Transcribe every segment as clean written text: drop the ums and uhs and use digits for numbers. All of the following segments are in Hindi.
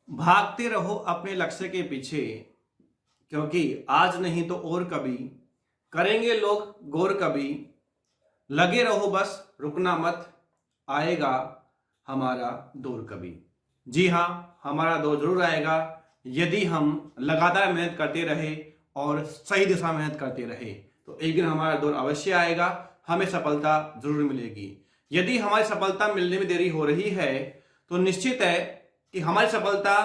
भागते रहो अपने लक्ष्य के पीछे, क्योंकि आज नहीं तो और कभी करेंगे लोग गौर कभी। लगे रहो बस रुकना मत, आएगा हमारा दौर कभी। जी हाँ, हमारा दौर जरूर आएगा यदि हम लगातार मेहनत करते रहे और सही दिशा में मेहनत करते रहे तो एक दिन हमारा दौर अवश्य आएगा, हमें सफलता जरूर मिलेगी। यदि हमारी सफलता मिलने में देरी हो रही है तो निश्चित है कि हमारी सफलता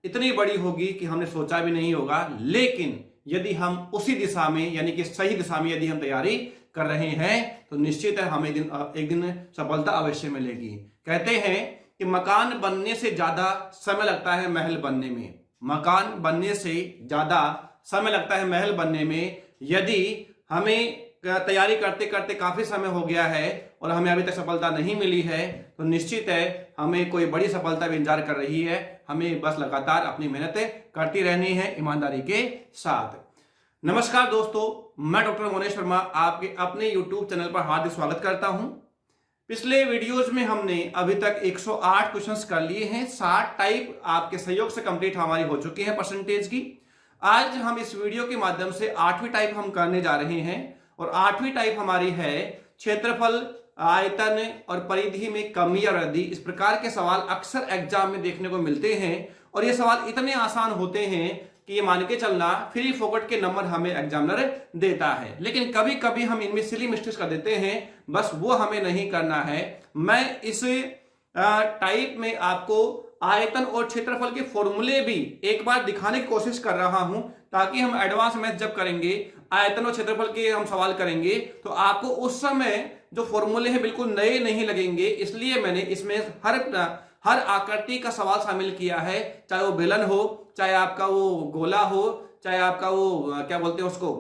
इतनी बड़ी होगी कि हमने सोचा भी नहीं होगा। लेकिन यदि हम उसी दिशा में यानी कि सही दिशा में यदि हम तैयारी कर रहे हैं तो निश्चित है हमें एक दिन सफलता अवश्य मिलेगी। कहते हैं कि मकान बनने से ज्यादा समय लगता है महल बनने में। मकान बनने से ज्यादा समय लगता है महल बनने में। यदि हमें तैयारी करते करते काफी समय हो गया है और हमें अभी तक सफलता नहीं मिली है तो निश्चित है हमें कोई बड़ी सफलता भी इंतजार कर रही है। हमें बस लगातार अपनी मेहनत करती रहनी है ईमानदारी के साथ। नमस्कार दोस्तों, मैं डॉक्टर मोनेश शर्मा आपके अपने यूट्यूब चैनल पर हार्दिक स्वागत करता हूं। पिछले वीडियोस में हमने अभी तक 108 क्वेश्चंस कर लिए हैं। 60 टाइप आपके सहयोग से कंप्लीट हमारी हो चुकी है परसेंटेज की। आज हम इस वीडियो के माध्यम से 8वीं टाइप हम करने जा रहे हैं और 8वीं टाइप हमारी है क्षेत्रफल, आयतन और परिधि में कमी या वृद्धि। इस प्रकार के सवाल अक्सर एग्जाम में देखने को मिलते हैं और ये सवाल इतने आसान होते हैं कि ये मान के चलना फ्री फोकट के नंबर हमें एग्जामिनर देता है। लेकिन कभी कभी हम इनमें सिली मिस्टेक्स कर देते हैं, बस वो हमें नहीं करना है। मैं इस टाइप में आपको आयतन और क्षेत्रफल के फॉर्मूले भी एक बार दिखाने की कोशिश कर रहा हूं ताकि हम एडवांस मैथ जब करेंगे, आयतन और क्षेत्रफल के हम सवाल करेंगे तो आपको उस समय जो फॉर्मूले हैं बिल्कुल नए नहीं लगेंगे। इसलिए मैंने इसमें हर आकृति का सवाल शामिल किया है, चाहे वो बेलन हो, चाहे आपका वो गोला हो, चाहे आपका वो क्या बोलते हैं उसको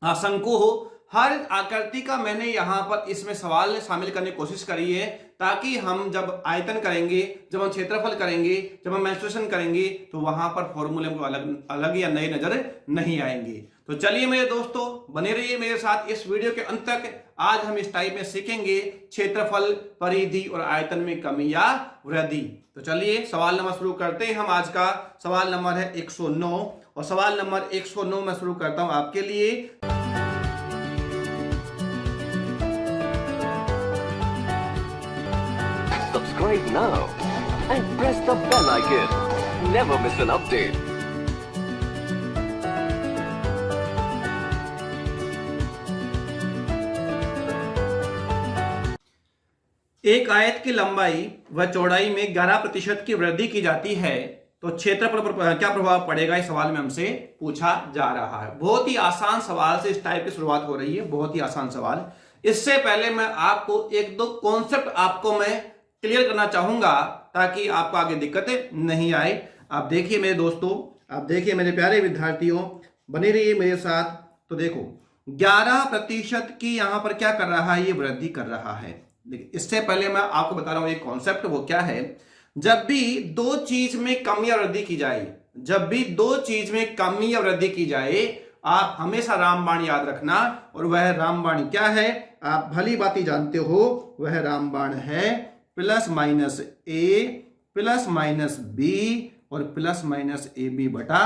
शंकु हो। हर आकृति का मैंने यहां पर इसमें सवाल शामिल करने की कोशिश करी है ताकि हम जब आयतन करेंगे, जब हम क्षेत्रफल करेंगे, जब हम मेंस्ट्रुएशन करेंगे तो वहां पर फॉर्मूले को अलग या नए नजर नहीं आएंगे। तो चलिए मेरे दोस्तों, बने रहिए मेरे साथ इस वीडियो के अंत तक। आज हम इस टाइप में सीखेंगे क्षेत्रफल, परिधि और आयतन में कमी या वृद्धि। तो चलिए सवाल नंबर शुरू करते हैं। हम आज का सवाल नंबर है 109 और सवाल नंबर 109 में शुरू करता हूं आपके लिए। Subscribe now and press the bell icon. Never miss an update. एक आयत की लंबाई व चौड़ाई में 11% की वृद्धि की जाती है तो क्षेत्रफल पर क्या प्रभाव पड़ेगा, इस सवाल में हमसे पूछा जा रहा है। बहुत ही आसान सवाल से इस टाइप की शुरुआत हो रही है, बहुत ही आसान सवाल। इससे पहले मैं आपको एक दो कॉन्सेप्ट आपको मैं क्लियर करना चाहूंगा ताकि आपको आगे दिक्कतें नहीं आए। आप देखिए मेरे दोस्तों, आप देखिए मेरे प्यारे विद्यार्थियों, बने रहिए मेरे साथ। तो देखो 11% की यहां पर क्या कर रहा है, ये वृद्धि कर रहा है। इससे पहले मैं आपको बता रहा हूं एक कॉन्सेप्ट, वो क्या है। जब भी दो चीज में कमी या वृद्धि की जाए, जब भी दो चीज में कमी या वृद्धि की जाए, आप हमेशा रामबाण याद रखना। और वह रामबाण क्या है, आप भली बात जानते हो, वह रामबाण है प्लस माइनस ए प्लस माइनस बी और प्लस माइनस ए बी बटा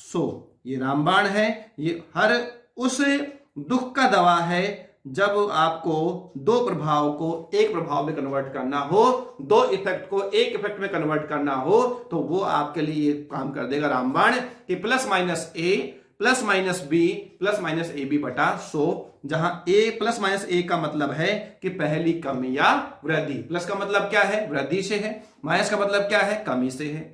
100। ये रामबाण है। ये हर उस दुख का दवा है जब आपको दो प्रभाव को एक प्रभाव में कन्वर्ट करना हो, दो इफेक्ट को एक इफेक्ट में कन्वर्ट करना हो, तो वो आपके लिए काम कर देगा रामबाण कि plus minus A plus minus B plus minus a b बटा 100, जहां ए प्लस माइनस ए का मतलब है कि पहली कमी या वृद्धि। प्लस का मतलब क्या है, वृद्धि से है। माइनस का मतलब क्या है, कमी से है।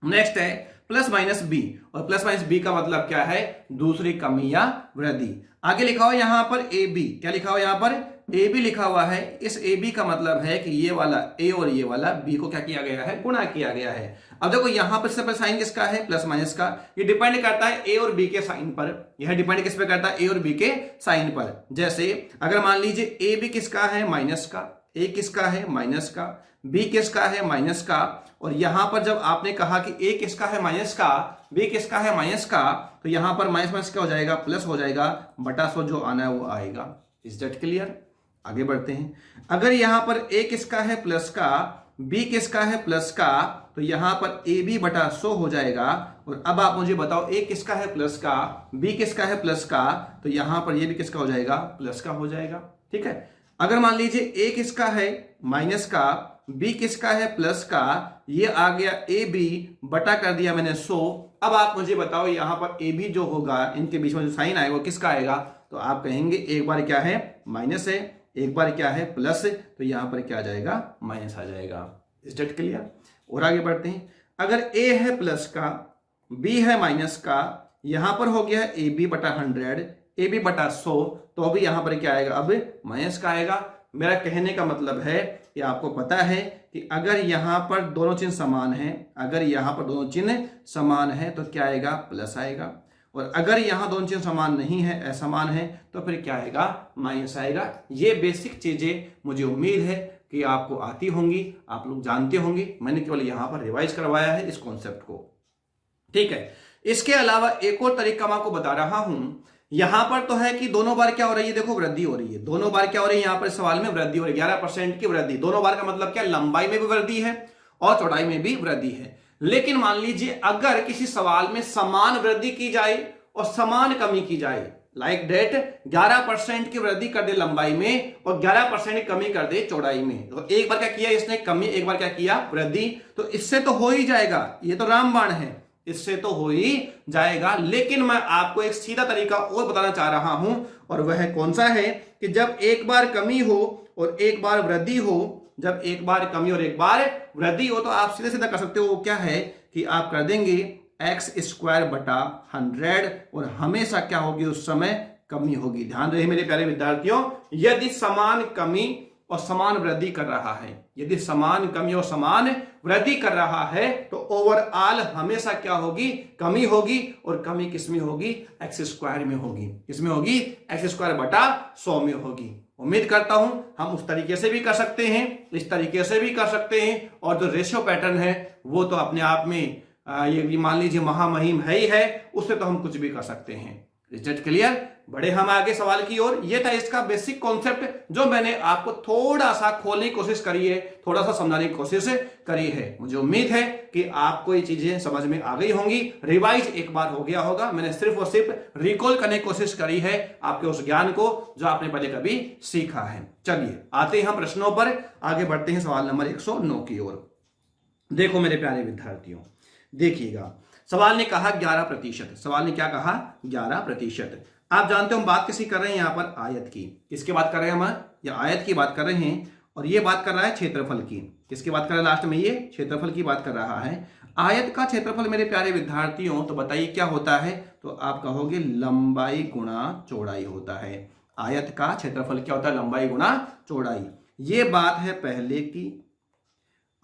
नेक्स्ट है प्लस माइनस बी और प्लस माइनस बी का मतलब क्या है, दूसरी कमी या वृद्धि। आगे लिखा हुआ यहां पर ए बी, क्या लिखा हुआ यहां पर ए बी लिखा हुआ है। इस ए बी का मतलब है कि ये वाला ए और ये वाला बी को क्या किया गया है, गुणा किया गया है। अब देखो यहां पर सबसे साइन किसका है, प्लस माइनस का। ये डिपेंड करता है ए और बी के साइन पर। यह डिपेंड किस पे करता है, ए और बी के साइन पर। जैसे अगर मान लीजिए ए बी किसका है, माइनस का, ए किसका है, माइनस का, बी किसका है, माइनस का। और यहां पर जब आपने कहा कि ए किसका है, माइनस का, बी किसका है, माइनस का, तो यहां पर माइनस माइनस क्या हो जाएगा, प्लस हो जाएगा, बटा 100 जो आना है वो आएगा। Is that clear. आगे बढ़ते हैं। अगर यहां पर ए किसका है, प्लस का, b किसका है प्लस का, तो यहां पर ab बटा 100 हो जाएगा। और अब आप मुझे बताओ a किसका है प्लस का, b किसका है प्लस का, तो यहां पर ये भी किसका हो जाएगा, प्लस का हो जाएगा। ठीक है, अगर मान लीजिए a किसका है माइनस का, b किसका है प्लस का, ये आ गया ab बटा कर दिया मैंने 100। अब आप मुझे बताओ यहां पर ab जो होगा, इनके बीच में जो साइन आएगा वो किसका आएगा, तो आप कहेंगे एक बार क्या है माइनस है, एक बार क्या है प्लस है, तो यहां पर क्या आ जाएगा, माइनस आ जाएगा। Is that clear? और आगे बढ़ते हैं, अगर a है प्लस का, b है माइनस का, यहां पर हो गया है ab बटा 100, ab बटा 100, तो अभी यहां पर क्या आएगा, अब माइनस का आएगा। मेरा कहने का मतलब है कि आपको पता है कि अगर यहां पर दोनों चिन्ह समान है, अगर यहां पर दोनों चिन्ह समान है तो क्या आएगा, प्लस आएगा। और अगर यहां दोनों चिन्ह समान नहीं है, असमान है, तो फिर क्या आएगा, माइनस आएगा। ये बेसिक चीजें मुझे उम्मीद है कि आपको आती होंगी, आप लोग जानते होंगे। मैंने केवल यहां पर रिवाइज करवाया है इस कॉन्सेप्ट को। ठीक है, इसके अलावा एक और तरीका मैं आपको बता रहा हूं। यहां पर तो है कि दोनों बार क्या हो रही है, देखो वृद्धि हो रही है, दोनों बार क्या हो रही है, यहां पर सवाल में वृद्धि हो रही है, 11% की वृद्धि। दोनों बार का मतलब क्या, लंबाई में भी वृद्धि है और चौड़ाई में भी वृद्धि है। लेकिन मान लीजिए अगर किसी सवाल में समान वृद्धि की जाए और समान कमी की जाए, लाइक डेट 11% की वृद्धि कर दे लंबाई में और 11% की कमी कर दे चौड़ाई में, तो एक बार क्या किया इसने, कमी, एक बार क्या किया, वृद्धि, तो इससे तो हो ही जाएगा, ये तो रामबाण है, इससे तो हो ही जाएगा। लेकिन मैं आपको एक सीधा तरीका और बताना चाह रहा हूं, और वह कौन सा है कि जब एक बार कमी हो और एक बार वृद्धि हो, जब एक बार कमी और एक बार वृद्धि हो, तो आप सीधे सीधा कर सकते हो। वो क्या है कि आप कर देंगे एक्स स्क्वायर बटा 100, और हमेशा क्या होगी, उस समय कमी होगी। ध्यान रहे मेरे प्यारे विद्यार्थियों, यदि समान कमी और समान वृद्धि कर रहा है, यदि समान कमी और समान वृद्धि कर रहा है, तो ओवरऑल हमेशा क्या होगी, कमी होगी। और कमी किसमें होगी, एक्स स्क्वायर में होगी। किसमें होगी, एक्स स्क्वायर बटा 100 में होगी। उम्मीद करता हूं हम उस तरीके से भी कर सकते हैं, इस तरीके से भी कर सकते हैं, और जो रेशियो पैटर्न है वो तो अपने आप में ये मान लीजिए महामहिम है ही है, उससे तो हम कुछ भी कर सकते हैं। Is that clear? बढ़े हम आगे सवाल की ओर। ये था इसका बेसिक कॉन्सेप्ट जो मैंने आपको थोड़ा सा खोलने की कोशिश करी है, थोड़ा सा समझाने की कोशिश करी है। मुझे उम्मीद है कि आपको ये चीजें समझ में आ गई होंगी। रिवाइज एक बार हो गया होगा, मैंने सिर्फ और सिर्फ रिकॉल करने की कोशिश करी है आपके उस ज्ञान को जो आपने पहले कभी सीखा है। चलिए आते हैं हम प्रश्नों पर, आगे बढ़ते हैं सवाल नंबर 109 की ओर। देखो मेरे प्यारे विद्यार्थियों, देखिएगा सवाल ने कहा 11%। सवाल ने क्या कहा, 11%। आप जानते हो हम बात किसी कर रहे हैं यहां पर, आयत की। किसकी बात कर रहे हैं हम, या आयत की बात कर रहे हैं, और ये बात कर रहा है क्षेत्रफल की। किसकी बात कर रहा है लास्ट में, ये क्षेत्रफल की बात कर रहा है। आयत का क्षेत्रफल मेरे प्यारे विद्यार्थियों, तो बताइए क्या होता है, तो आप कहोगे लंबाई गुणा चौड़ाई होता है। आयत का क्षेत्रफल क्या होता है, लंबाई गुणा चौड़ाई। ये बात है पहले की,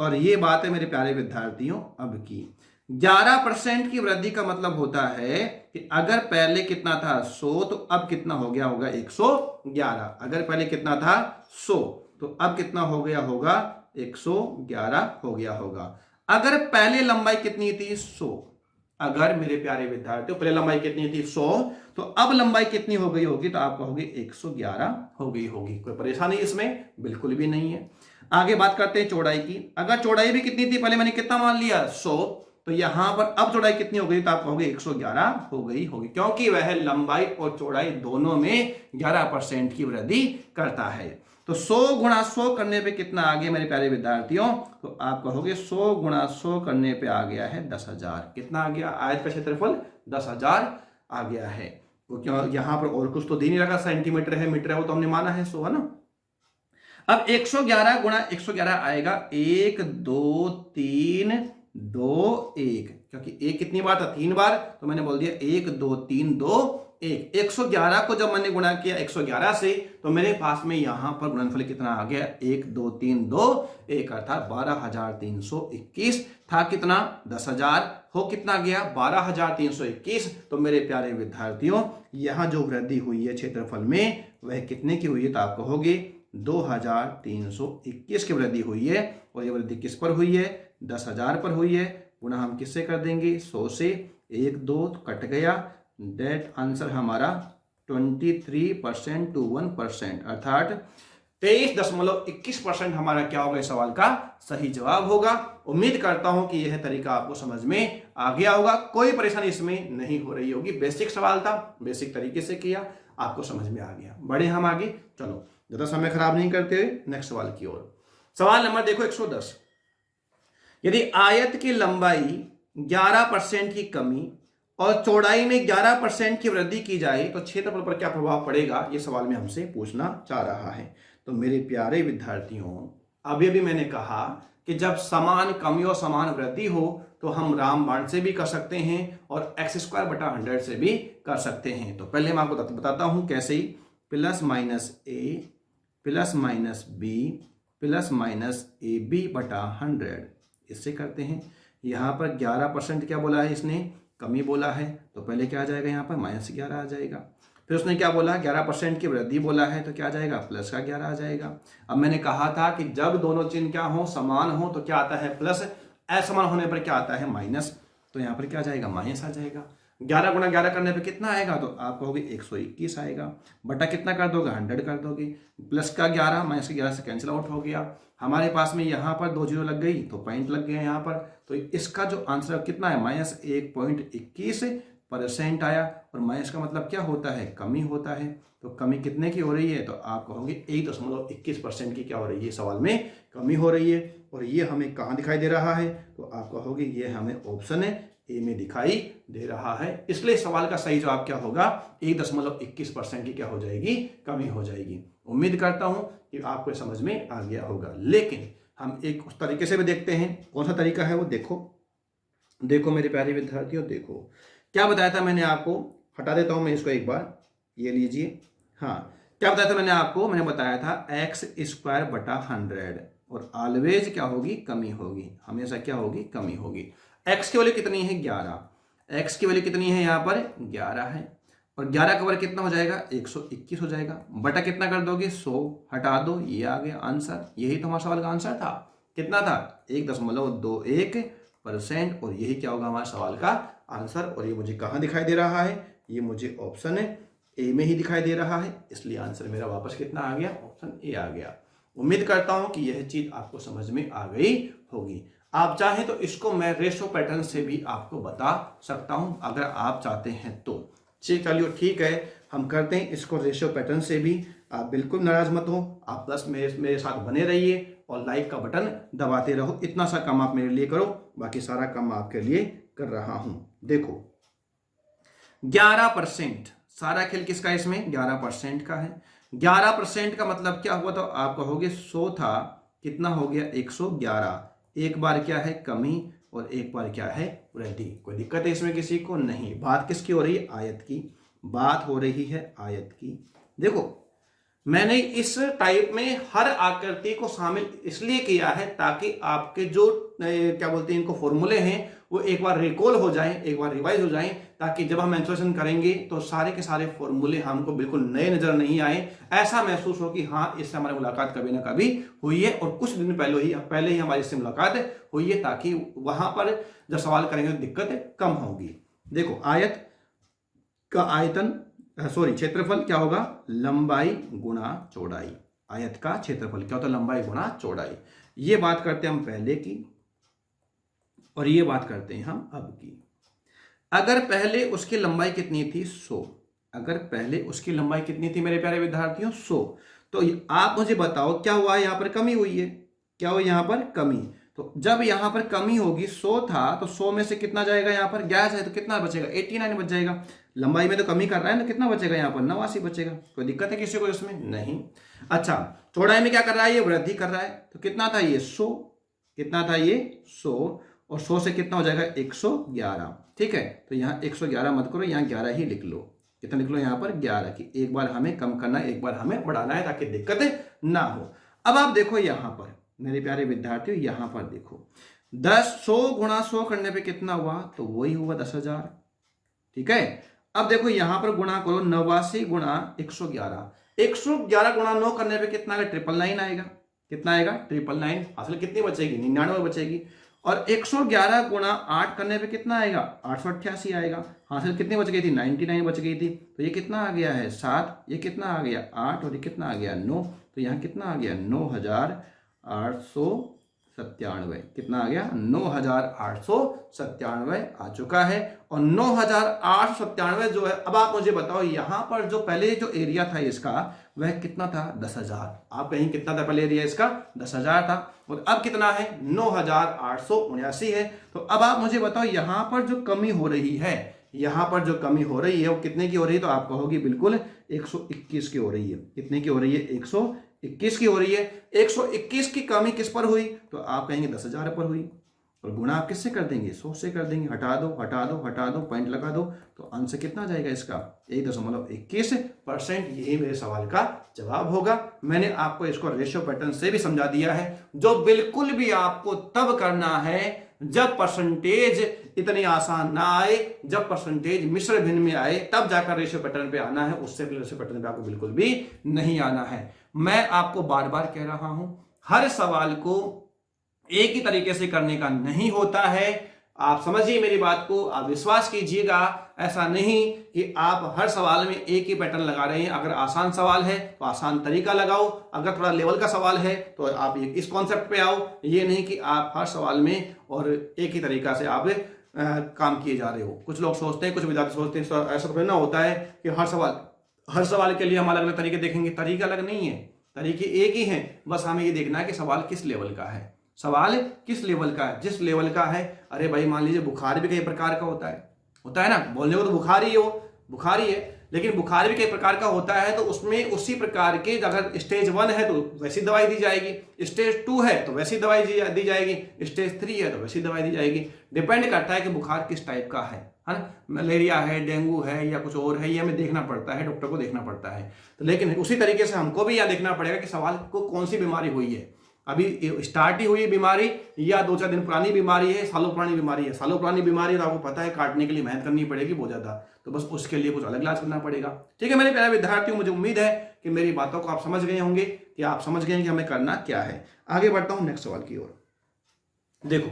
और ये बात है मेरे प्यारे विद्यार्थियों अब की। 11% की वृद्धि का मतलब होता है कि अगर पहले कितना था 100, तो अब कितना हो गया होगा 111। अगर पहले कितना था 100, तो अब कितना हो गया होगा 111 हो गया होगा। अगर पहले लंबाई कितनी थी 100, अगर मेरे प्यारे विद्यार्थियों पहले लंबाई कितनी थी 100, तो अब लंबाई कितनी हो गई होगी, तो आप कहोगे 111 हो गई होगी। कोई परेशानी इसमें बिल्कुल भी नहीं है। आगे बात करते हैं चौड़ाई की। अगर चौड़ाई भी कितनी थी, पहले मैंने कितना मान लिया 100, तो यहां पर अब चौड़ाई कितनी हो गई, तो आप कहोगे 111 हो गई होगी, क्योंकि वह लंबाई और चौड़ाई दोनों में 11% की वृद्धि करता है। तो 100 गुणा 100 करने पे कितना आ गया मेरे प्यारे विद्यार्थियों, तो आप कहोगे 100 गुणा 100 करने पे आ गया है 10,000। कितना आ गया, आयत का क्षेत्रफल 10,000 आ गया है। क्योंकि यहां पर और कुछ तो दे नहीं रखा, सेंटीमीटर है मीटर है, वो तो हमने माना है 100, है ना। अब 111 गुणा 111 आएगा 1 2 3 2 1, क्योंकि 1 कितनी बार था, 3 बार, तो मैंने बोल दिया 1 2 3 2 1। 111 को जब मैंने गुणा किया 111 से, तो मेरे पास में यहां पर गुणनफल कितना आ गया, 1 2 3 2 1, अर्थात 12,321 था। कितना, 10,000 हो कितना गया 12,321। तो मेरे प्यारे विद्यार्थियों यहां जो वृद्धि हुई है क्षेत्रफल में, वह कितने की हुई है, तो आप कहोगे 2,321 की वृद्धि हुई है। और ये वृद्धि किस पर हुई है, 10,000 पर हुई है। गुणा हम किससे कर देंगे, 100 से। 1 2 कट गया, डेट आंसर हमारा 23% to 1%, अर्थात 23.21% हमारा क्या होगा इस सवाल का सही जवाब होगा। उम्मीद करता हूं कि यह तरीका आपको समझ में आ गया होगा, कोई परेशानी इसमें नहीं हो रही होगी। बेसिक सवाल था, बेसिक तरीके से किया, आपको समझ में आ गया। बढ़े हम आगे, चलो ज्यादा समय खराब नहीं करते हुए नेक्स्ट सवाल की ओर। सवाल नंबर देखो 110। यदि आयत की लंबाई 11% की कमी और चौड़ाई में 11% की वृद्धि की जाए तो क्षेत्रफल पर क्या प्रभाव पड़ेगा, यह सवाल में हमसे पूछना चाह रहा है। तो मेरे प्यारे विद्यार्थियों, अभी मैंने कहा कि जब समान कमी और समान वृद्धि हो तो हम रामबाण से भी कर सकते हैं और x²/100 से भी कर सकते हैं। तो पहले मैं आपको बताता हूं कैसे। प्लस माइनस ए plus minus B plus minus AB/100 इससे करते हैं। यहाँ पर 11% क्या बोला है इसने, कमी बोला है, तो पहले क्या आ जाएगा यहाँ पर -11 आ जाएगा। फिर उसने क्या बोला, 11% की वृद्धि बोला है, तो क्या आ जाएगा प्लस का 11 आ जाएगा। अब मैंने कहा था कि जब दोनों चिन्ह क्या हो, समान हो, तो क्या आता है प्लस, असमान होने पर क्या आता है माइनस, तो यहाँ पर क्या आ जाएगा माइनस आ जाएगा। 11 गुणा 11 करने पे कितना आएगा, तो आप कहोगे 121 आएगा, बटा कितना कर दोगे 100 कर दोगे, प्लस का 11 माइनस का 11 से कैंसिल आउट हो गया। हमारे पास में यहाँ पर 2 जीरो लग गई तो पॉइंट लग गया यहाँ पर, तो इसका जो आंसर कितना है -1.21% आया। और माइनस का मतलब क्या होता है, कमी होता है। तो कमी कितने की हो रही है, तो आप कहोगे 1.21% की क्या हो रही है, सवाल में कमी हो रही है। और ये हमें कहाँ दिखाई दे रहा है, तो आप कहोगे ये हमें ऑप्शन ए में दिखाई दे रहा है। इसलिए सवाल का सही जवाब क्या होगा, 1.21% की क्या हो जाएगी, कमी हो जाएगी। उम्मीद करता हूं कि आपको समझ में आ गया होगा। लेकिन हम एक उस तरीके से भी देखते हैं, कौन सा तरीका है वो देखो मेरे प्यारे विद्यार्थियों, देखो क्या बताया था मैंने आपको। हटा देता हूं मैं इसको एक बार, ये लीजिए। हाँ, क्या बताया था मैंने आपको, मैंने बताया था x²/100 और ऑलवेज क्या होगी, कमी होगी, हमेशा क्या होगी, कमी होगी। x की वैल्यू कितनी है 11, x की वैल्यू कितनी है यहाँ पर 11 है, और 11 का वर्ग कितना हो जाएगा 121 हो जाएगा, बटा कितना कर दोगे 100, हटा दो, ये आ गया आंसर। यही तो हमारे सवाल का आंसर था, कितना था 1.21%, और यही क्या होगा हमारे सवाल का आंसर। और ये मुझे कहाँ दिखाई दे रहा है, ये मुझे ऑप्शन ए में ही दिखाई दे रहा है, इसलिए आंसर मेरा वापस कितना आ गया, ऑप्शन ए आ गया। उम्मीद करता हूं कि यह चीज आपको समझ में आ गई होगी। आप चाहें तो इसको मैं रेशो पैटर्न से भी आपको बता सकता हूं, अगर आप चाहते हैं तो। चलिए ठीक है, हम करते हैं इसको रेशो पैटर्न से भी। आप बिल्कुल नाराज मत हो, आप बस मेरे साथ बने रहिए और लाइक का बटन दबाते रहो। इतना सा काम आप मेरे लिए करो, बाकी सारा काम आपके लिए कर रहा हूं। देखो 11%, सारा खेल किसका है इसमें, 11% का है। 11% का मतलब क्या हुआ, तो आप कहोगे 100 था, कितना हो गया 111। एक बार क्या है कमी और एक बार क्या है वृद्धि। कोई दिक्कत है इसमें किसी को, नहीं। बात किसकी हो रही है, आयत की बात हो रही है, आयत की। देखो मैंने इस टाइप में हर आकृति को शामिल इसलिए किया है ताकि आपके जो क्या बोलते हैं इनको फॉर्मूले हैं वो एक बार रिकॉल हो जाएं, एक बार रिवाइज हो जाएं, ताकि जब हम मेंसुरेशन करेंगे तो सारे के सारे फॉर्मूले हमको बिल्कुल नए नजर नहीं आए। ऐसा महसूस हो कि हाँ इससे हमारी मुलाकात कभी ना कभी हुई है और कुछ दिन पहले ही हमारी इससे मुलाकात हुई है, ताकि वहां पर जब सवाल करेंगे तो दिक्कत कम होगी। देखो आयत का आयतन क्षेत्रफल क्या होगा, लंबाई गुणा चौड़ाई। आयत का क्षेत्रफल क्या होता है, लंबाई गुणा चौड़ाई। ये बात करते हैं हम पहले की और ये बात करते हैं हम अब की। अगर पहले उसकी लंबाई कितनी थी 100, अगर पहले उसकी लंबाई कितनी थी मेरे प्यारे विद्यार्थियों 100, तो आप मुझे बताओ क्या हुआ, यहां पर कमी हुई है, क्या हुआ यहां पर कमी। तो जब यहां पर कमी होगी 100 था तो 100 में से कितना जाएगा, यहां पर 11 है तो कितना बचेगा 89 बच जाएगा। लंबाई में तो कमी कर रहा है ना, कितना बचेगा यहाँ पर 89 बचेगा। कोई दिक्कत है किसी को इसमें, नहीं। अच्छा चौड़ाई में क्या कर रहा है, ये वृद्धि कर रहा है, तो कितना था ये 100, कितना था ये 100, और 100 से कितना हो जाएगा 111। ठीक है, तो यहाँ 111 मत करो, यहाँ 11 ही लिख लो। कितना लिख लो यहाँ पर 11 की, एक बार हमें कम करना है, एक बार हमें बढ़ाना है ताकि दिक्कत ना हो। अब आप देखो यहाँ पर मेरे प्यारे विद्यार्थियों, यहाँ पर देखो 100 गुणा 100 करने पे कितना हुआ, तो वही हुआ 10,000। ठीक है, अब देखो यहां पर गुणा करो 89 गुणा 111, 111 गुणा 9 करने पे कितना आएगा 999 आएगा। कितना आएगा 999, हासिल कितनी बचेगी 99 बचेगी। और 111 गुणा 8 करने पे कितना आएगा 888 आएगा। हासिल कितनी बच गई थी 99 बच गई थी। तो ये कितना आ गया है 7, ये कितना आ गया 8, और ये कितना आ गया 9। तो यहाँ कितना आ गया 9,897। कितना आ गया 9,897 आ चुका है। और 9,897 जो है, अब आप मुझे बताओ यहाँ पर जो पहले जो एरिया था इसका वह कितना था 10,000। आप कहीं कितना था पहले एरिया इसका 10,000 था और अब कितना है 9,879 है। तो अब आप मुझे बताओ यहाँ पर जो कमी हो रही है, यहाँ पर जो कमी हो रही है वो कितने की हो रही है? तो आप कहोगे बिल्कुल 121 की हो रही है। कितने की हो रही है? 121 की हो रही है। 121 की कमी किस पर हुई? तो आप कहेंगे 10,000 पर हुई। और गुणा आप किससे कर देंगे? 100 से कर देंगे। हटा दो हटा दो हटा दो, पॉइंट लगा दो, तो आंसर कितना जाएगा इसका? 1.21%। यही मेरे सवाल का जवाब होगा। मैंने आपको इसको रेशियो पैटर्न से भी समझा दिया है, जो बिल्कुल भी आपको तब करना है जब परसेंटेज इतनी आसान ना आए, जब परसेंटेज मिश्र भिन्न में आए, तब जाकर रेशियो पैटर्न पे आना है। उससे पहले रेशियो पैटर्न पे आपको बिल्कुल भी नहीं आना है। मैं आपको बार बार कह रहा हूं, हर सवाल को एक ही तरीके से करने का नहीं होता है। आप समझिए मेरी बात को, आप विश्वास कीजिएगा। ऐसा नहीं कि आप हर सवाल में एक ही पैटर्न लगा रहे हैं। अगर आसान सवाल है तो आसान तरीका लगाओ, अगर थोड़ा लेवल का सवाल है तो आप इस कॉन्सेप्ट पे आओ। ये नहीं कि आप हर सवाल में और एक ही तरीका से आप काम किए जा रहे हो। कुछ लोग सोचते हैं, कुछ विद्यार्थी सोचते हैं ऐसा थोड़ी ना होता है कि हर सवाल के लिए हम अलग अलग तरीके देखेंगे। तरीका अलग नहीं है, तरीके एक ही हैं। बस हमें ये देखना है कि सवाल किस लेवल का है, सवाल किस लेवल का है। जिस लेवल का है, अरे भाई मान लीजिए बुखार भी कई प्रकार का होता है ना। बोलने को तो बुखार ही है, लेकिन बुखार भी कई प्रकार का होता है। तो उसमें उसी प्रकार के, अगर स्टेज 1 है तो वैसी दवाई दी जाएगी, स्टेज 2 है तो वैसी दवाई दी जाएगी, स्टेज 3 है तो वैसी दवाई दी जाएगी। डिपेंड करता है कि बुखार किस टाइप का है ना। मलेरिया है, डेंगू है या कुछ और है, ये हमें देखना पड़ता है, डॉक्टर को देखना पड़ता है। तो लेकिन उसी तरीके से हमको भी यह देखना पड़ेगा कि सवाल को कौन सी बीमारी हुई है, अभी स्टार्ट ही हुई बीमारी या 2-4 दिन पुरानी बीमारी है, सालों पुरानी बीमारी है। सालों पुरानी बीमारी तो आपको पता है काटने के लिए मेहनत करनी पड़ेगी बहुत ज्यादा, तो बस उसके लिए कुछ अलग इलाज करना पड़ेगा। ठीक है मेरे प्यारे विद्यार्थियों, मुझे उम्मीद है कि मेरी बातों को आप समझ गए होंगे, कि आप समझ गए हैं कि हमें करना क्या है। आगे बढ़ता हूं नेक्स्ट सवाल की ओर। देखो,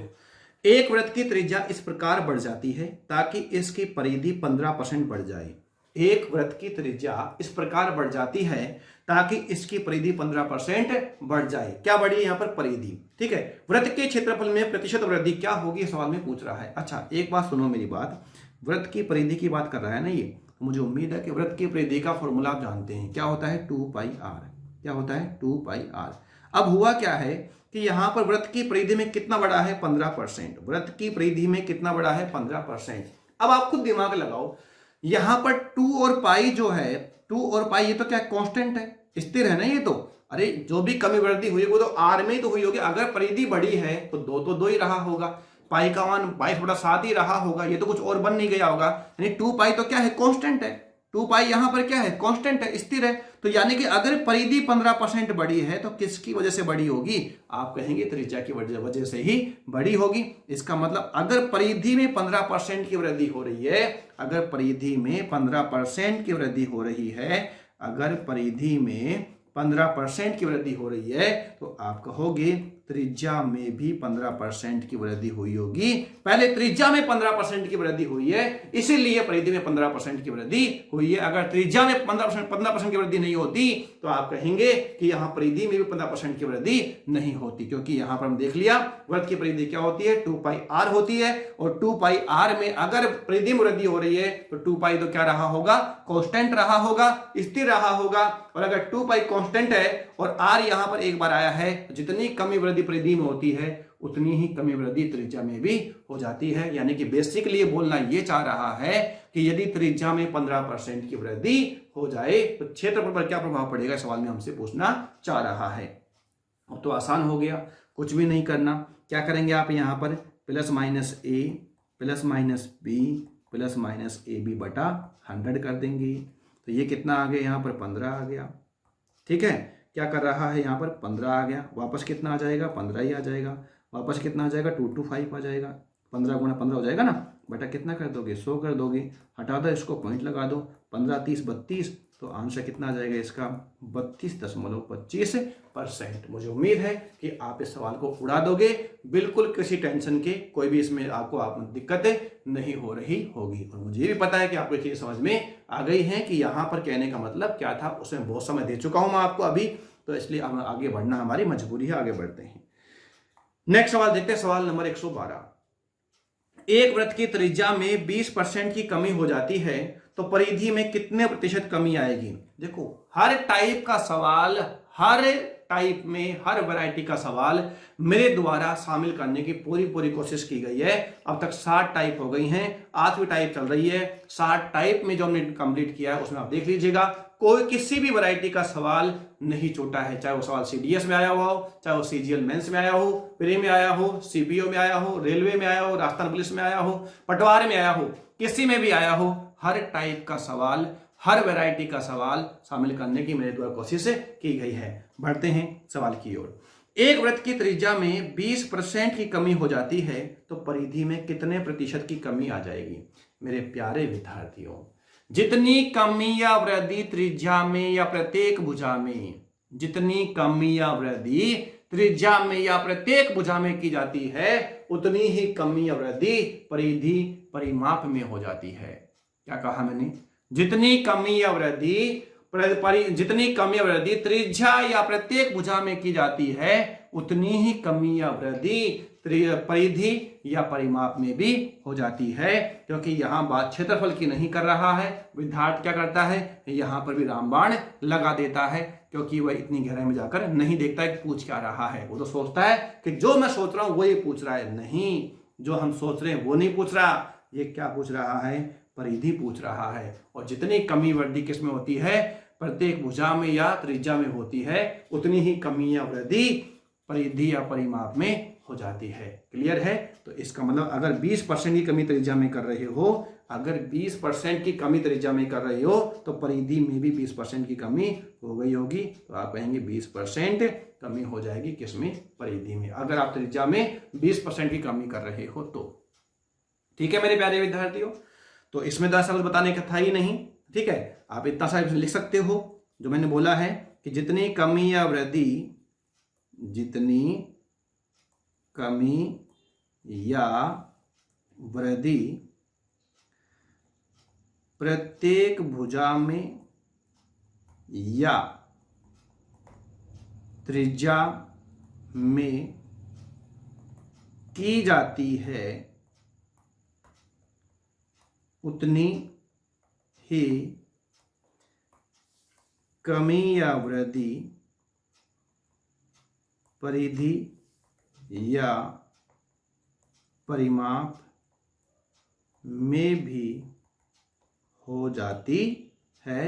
एक वृत्त की त्रिज्या इस प्रकार बढ़ जाती है ताकि इसकी परिधि 15% बढ़ जाए। एक वृत्त की त्रिज्या इस प्रकार बढ़ जाती है ताकि इसकी परिधि 15% बढ़ जाए। क्या बढ़ी है यहाँ पर? परिधि। ठीक है, वृत्त के क्षेत्रफल में प्रतिशत वृद्धि क्या होगी, सवाल में पूछ रहा है। अच्छा एक बात सुनो मेरी बात, वृत्त की परिधि की बात कर रहा है ना ये, तो मुझे उम्मीद है कि वृत्त की परिधि का फॉर्मूला आप जानते हैं। क्या होता है? 2πr। क्या होता है? 2πr। अब हुआ क्या है कि यहां पर वृत्त की परिधि में कितना बड़ा है? 15%। वृत्त की परिधि में कितना बड़ा है? 15%। अब आप खुद दिमाग लगाओ, यहां पर 2 और पाई जो है, 2 और पाई ये तो क्या कांस्टेंट है, स्थिर है ना ये तो। अरे जो भी कमी वृद्धि हुई वो तो आर में ही तो हुई होगी। अगर परिधि बढ़ी है तो 2 तो 2 ही रहा होगा, पाई का मान 22/7 ही रहा होगा, ये तो कुछ और बन नहीं गया होगा। यानी 2 पाई तो क्या है? कांस्टेंट है। 2 पाई यहां पर क्या है? कांस्टेंट है, स्थिर है। तो यानी कि अगर परिधि 15% बढ़ी है तो किसकी वजह से बढ़ी होगी? आप कहेंगे त्रिज्या की वजह से ही बढ़ी होगी। इसका मतलब अगर परिधि में 15% की वृद्धि हो रही है, अगर परिधि में 15% की वृद्धि हो रही है, अगर परिधि में 15% की वृद्धि हो रही है, तो आप कहोगे त्रिज्या में भी 15% की वृद्धि हुई होगी। पहले त्रिज्या में 15% की वृद्धि हुई है, इसीलिए परिधि में 15% की वृद्धि हुई है। अगर त्रिज्या में 15% की वृद्धि नहीं होती तो आप कहेंगे कि यहां परिधि में भी 15% की वृद्धि नहीं होती, क्योंकि यहां पर हम देख लिया वृत्त की परिधि क्या होती है? 2πr होती है। और 2πr में अगर परिधि में वृद्धि हो रही है तो 2π तो क्या रहा होगा? कांस्टेंट रहा होगा, स्थिर रहा होगा। और अगर 2π कांस्टेंट है और r यहां पर एक बार आया है, तो जितनी कमी वृद्धि परिधि में होती है उतनी ही कमी वृद्धि त्रिज्या में भी हो जाती है। यानी कि बेसिकली बोलना ये चाह रहा है कि यदि त्रिज्या में 15% की वृद्धि हो जाए तो क्षेत्रफल पर क्या प्रभाव पड़ेगा, सवाल में हमसे पूछना चाह रहा है। अब तो आसान हो गया, कुछ भी नहीं करना। क्या करेंगे आप यहाँ पर? +-a +-b +-ab बटा 100 कर देंगे। तो ये कितना आ गया? यहाँ पर 15 आ गया। ठीक है, क्या कर रहा है? यहाँ पर 15 आ गया। वापस कितना आ जाएगा? 15 ही आ जाएगा। वापस कितना आ जाएगा? 225 आ जाएगा। 15 × 15 हो जाएगा ना। बटा कितना कर दोगे? 100 कर दोगे। हटा दो इसको, पॉइंट लगा दो। 15 30 32, तो आंसर कितना आ जाएगा इसका? 32.25%। मुझे उम्मीद है कि आप इस सवाल को उड़ा दोगे, बिल्कुल किसी टेंशन के, कोई भी इसमें आपको दिक्कतें नहीं हो रही होगी। और मुझे भी पता है कि आपको ये समझ में आ गई है कि यहाँ पर कहने का मतलब क्या था। उसमें बहुत समय दे चुका हूँ मैं आपको अभी, तो इसलिए हम आगे बढ़ना हमारी मजबूरी है। आगे बढ़ते हैं, नेक्स्ट सवाल देखते हैं, सवाल नंबर 112। एक वृत्त की त्रिज्या में 20% की कमी हो जाती है तो परिधि में कितने प्रतिशत कमी आएगी? देखो, हर टाइप का सवाल, हर टाइप में, हर वैरायटी का सवाल मेरे द्वारा शामिल करने की पूरी कोशिश की गई है। अब तक 60 टाइप हो गई हैं, 8वीं टाइप चल रही है। 60 टाइप में जो हमने कंप्लीट किया है उसमें आप देख लीजिएगा, कोई किसी भी वैरायटी का सवाल नहीं छूटा है। चाहे वो सवाल सीडीएस में आया हुआ हो, चाहे वो सीजीएल मेंस में आया हो, प्री में आया हो, सीपीओ में आया हो, रेलवे में आया हो, राजस्थान पुलिस में आया हो, पटवारी में आया हो, किसी में भी आया हो, हर टाइप का सवाल, हर वैरायटी का सवाल शामिल करने की मेरे द्वारा कोशिश की गई है। बढ़ते हैं सवाल की ओर। एक वृत्त की त्रिज्या में 20% की कमी हो जाती है तो परिधि में कितने प्रतिशत की कमी आ जाएगी? मेरे प्यारे विद्यार्थियों, जितनी कमी या वृद्धि त्रिज्या में या प्रत्येक भुजा में, जितनी कमी या वृद्धि त्रिज्या में या प्रत्येक भुजा में की जाती है, उतनी ही कमी या वृद्धि परिधि परिमाप में हो जाती है। क्या कहा मैंने? जितनी कमी या वृद्धि त्रिज्या या प्रत्येक भुजा में की जाती है, उतनी ही कमी या वृद्धि परिधि या परिमाप में भी हो जाती है। क्योंकि यहां बात क्षेत्रफल की नहीं कर रहा है, विद्यार्थी क्या करता है, यहां पर भी रामबाण लगा देता है, क्योंकि वह इतनी गहराई में जाकर नहीं देखता है कि पूछ क्या रहा है। वो तो सोचता है कि जो मैं सोच रहा हूं वो ये पूछ रहा है। नहीं, जो हम सोच रहे हैं वो नहीं पूछ रहा, ये क्या पूछ रहा है, परिधि पूछ रहा है। और जितनी कमी वृद्धि किसमें होती है, प्रत्येक भुजा में या त्रिज्या में होती है, उतनी ही कमी या वृद्धि परिधि या परिमाप में हो जाती है। क्लियर है? तो इसका मतलब अगर 20% की कमी त्रिज्या में कर रहे हो, अगर 20% की कमी त्रिज्या में कर रहे हो तो परिधि में भी 20% की कमी हो गई होगी। तो आप कहेंगे 20% कमी हो जाएगी किसमें, परिधि में, अगर आप त्रिज्या में 20% की कमी कर रहे हो तो। ठीक है मेरे प्यारे विद्यार्थियों, तो इसमें दरअसल बताने का था ही नहीं। ठीक है, आप इतना सा लिख सकते हो जो मैंने बोला है कि जितनी कमी या वृद्धि, जितनी कमी या वृद्धि प्रत्येक भुजा में या त्रिज्या में की जाती है, उतनी ही कमी या वृद्धि परिधि या परिमाप में भी हो जाती है।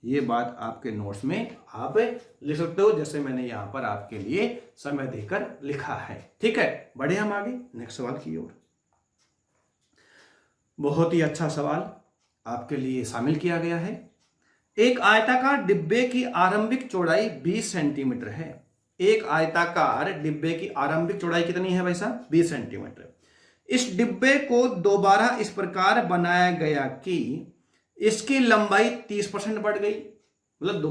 ये बात आपके नोट्स में आप लिख सकते हो, जैसे मैंने यहां पर आपके लिए समय देकर लिखा है। ठीक है, बढ़े हम आगे नेक्स्ट सवाल की ओर। बहुत ही अच्छा सवाल आपके लिए शामिल किया गया है। एक आयताकार डिब्बे की आरंभिक चौड़ाई 20 सेंटीमीटर है। एक आयताकार डिब्बे की आरंभिक चौड़ाई कितनी है भाई साहब? 20 सेंटीमीटर। इस डिब्बे को दोबारा इस प्रकार बनाया गया कि इसकी लंबाई 30% बढ़ गई। मतलब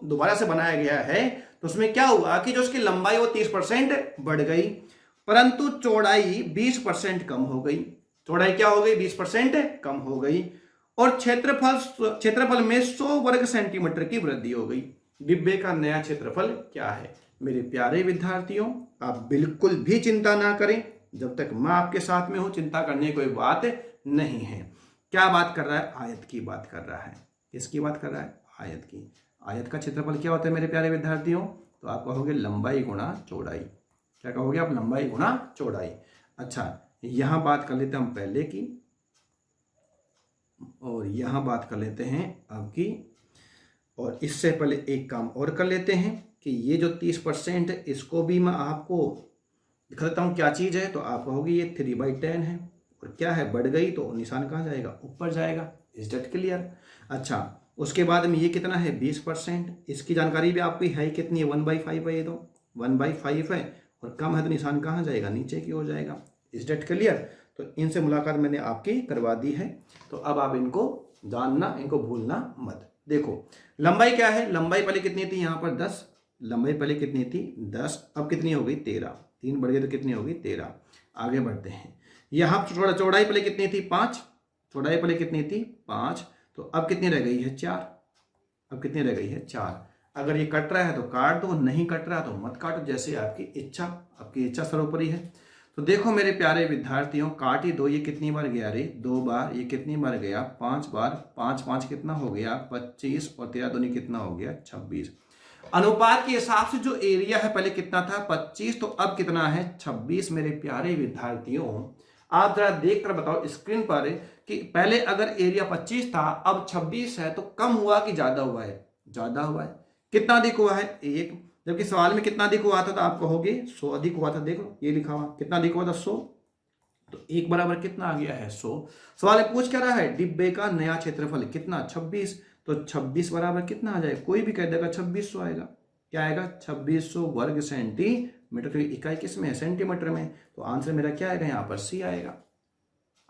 दोबारा से बनाया गया है तो उसमें क्या हुआ कि जो उसकी लंबाई वो 30% बढ़ गई, परंतु चौड़ाई 20% कम हो गई। चौड़ाई क्या हो गई? 20% कम हो गई। और क्षेत्रफल में 100 वर्ग सेंटीमीटर की वृद्धि हो गई। डिब्बे का नया क्षेत्रफल क्या है? मेरे प्यारे विद्यार्थियों, आप बिल्कुल भी चिंता ना करें, जब तक मैं आपके साथ में हूं चिंता करने की कोई बात नहीं है। क्या बात कर रहा है? आयत की बात कर रहा है। किसकी बात कर रहा है? आयत की। आयत का क्षेत्रफल क्या होता है मेरे प्यारे विद्यार्थियों? तो आप कहोगे लंबाई गुणा चौड़ाई। क्या कहोगे आप? लंबाई गुणा चौड़ाई। अच्छा, यहां बात कर लेते हैं हम पहले की, और यहां बात कर लेते हैं अब की। और इससे पहले एक काम और कर लेते हैं कि ये जो 30% है इसको भी मैं आपको दिखा देता हूं क्या चीज है। तो आप कहोगे ये 3/10 है, और क्या है? बढ़ गई तो निशान कहाँ जाएगा? ऊपर जाएगा। Is that clear? अच्छा, उसके बाद में ये कितना है? 20%। इसकी जानकारी भी आपकी है, कितनी है? 1/5 है। ये तो 1/5 है, और कम है तो निशान कहाँ जाएगा? नीचे की ओर जाएगा। Is that clear? तो इनसे मुलाकात मैंने आपकी करवा दी है, तो अब आप इनको जानना, इनको भूलना मत। देखो लंबाई क्या है? लंबाई पहले कितनी थी? यहाँ पर 10। लंबाई पहले कितनी थी? 10। अब कितनी हो गई? 13। 3 बढ़ गए तो कितनी होगी? 13। आगे बढ़ते हैं। यहाँ चौड़ाई पहले कितनी थी? 5। चौड़ाई पहले कितनी थी? 5। तो अब कितनी रह गई है? 4। अब कितनी रह गई है? 4। अगर ये कट रहा है तो काट दो, नहीं कट रहा तो मत काटो, जैसे आपकी इच्छा सर्वोपरि है। तो देखो मेरे प्यारे विद्यार्थियों, काट ही दो। ये कितनी बार गया रे? 2 बार। ये कितनी बार गया? 5 बार। 5 5 कितना हो गया? 25। और 13 दूनी कितना हो गया? 26। अनुपात के हिसाब से जो एरिया है पहले कितना था? 25, तो अब कितना है? 26। मेरे प्यारे विद्यार्थियों, आप जरा देख कर बताओ स्क्रीन पर कि पहले अगर एरिया 25 था, अब 26 है, तो कम हुआ कि ज्यादा हुआ है? ज्यादा हुआ है। कितना अधिक हुआ है? 1। जबकि सवाल में कितना अधिक हुआ था? तो आप कहोगे 100 अधिक हुआ था। देखो ये लिखा हुआ, कितना अधिक हुआ था? 100। तो 1 बराबर कितना आ गया है? 100। सवाल में पूछ क्या रहा है? डिब्बे का नया क्षेत्रफल कितना? 26। तो 26 बराबर कितना आ जाएगा? कोई भी कह देगा 2600 आएगा। क्या आएगा? 2600 वर्ग सेंटीमीटर। की इकाई किस में है? सेंटीमीटर में। तो आंसर मेरा क्या आएगा? यहाँ पर सी आएगा।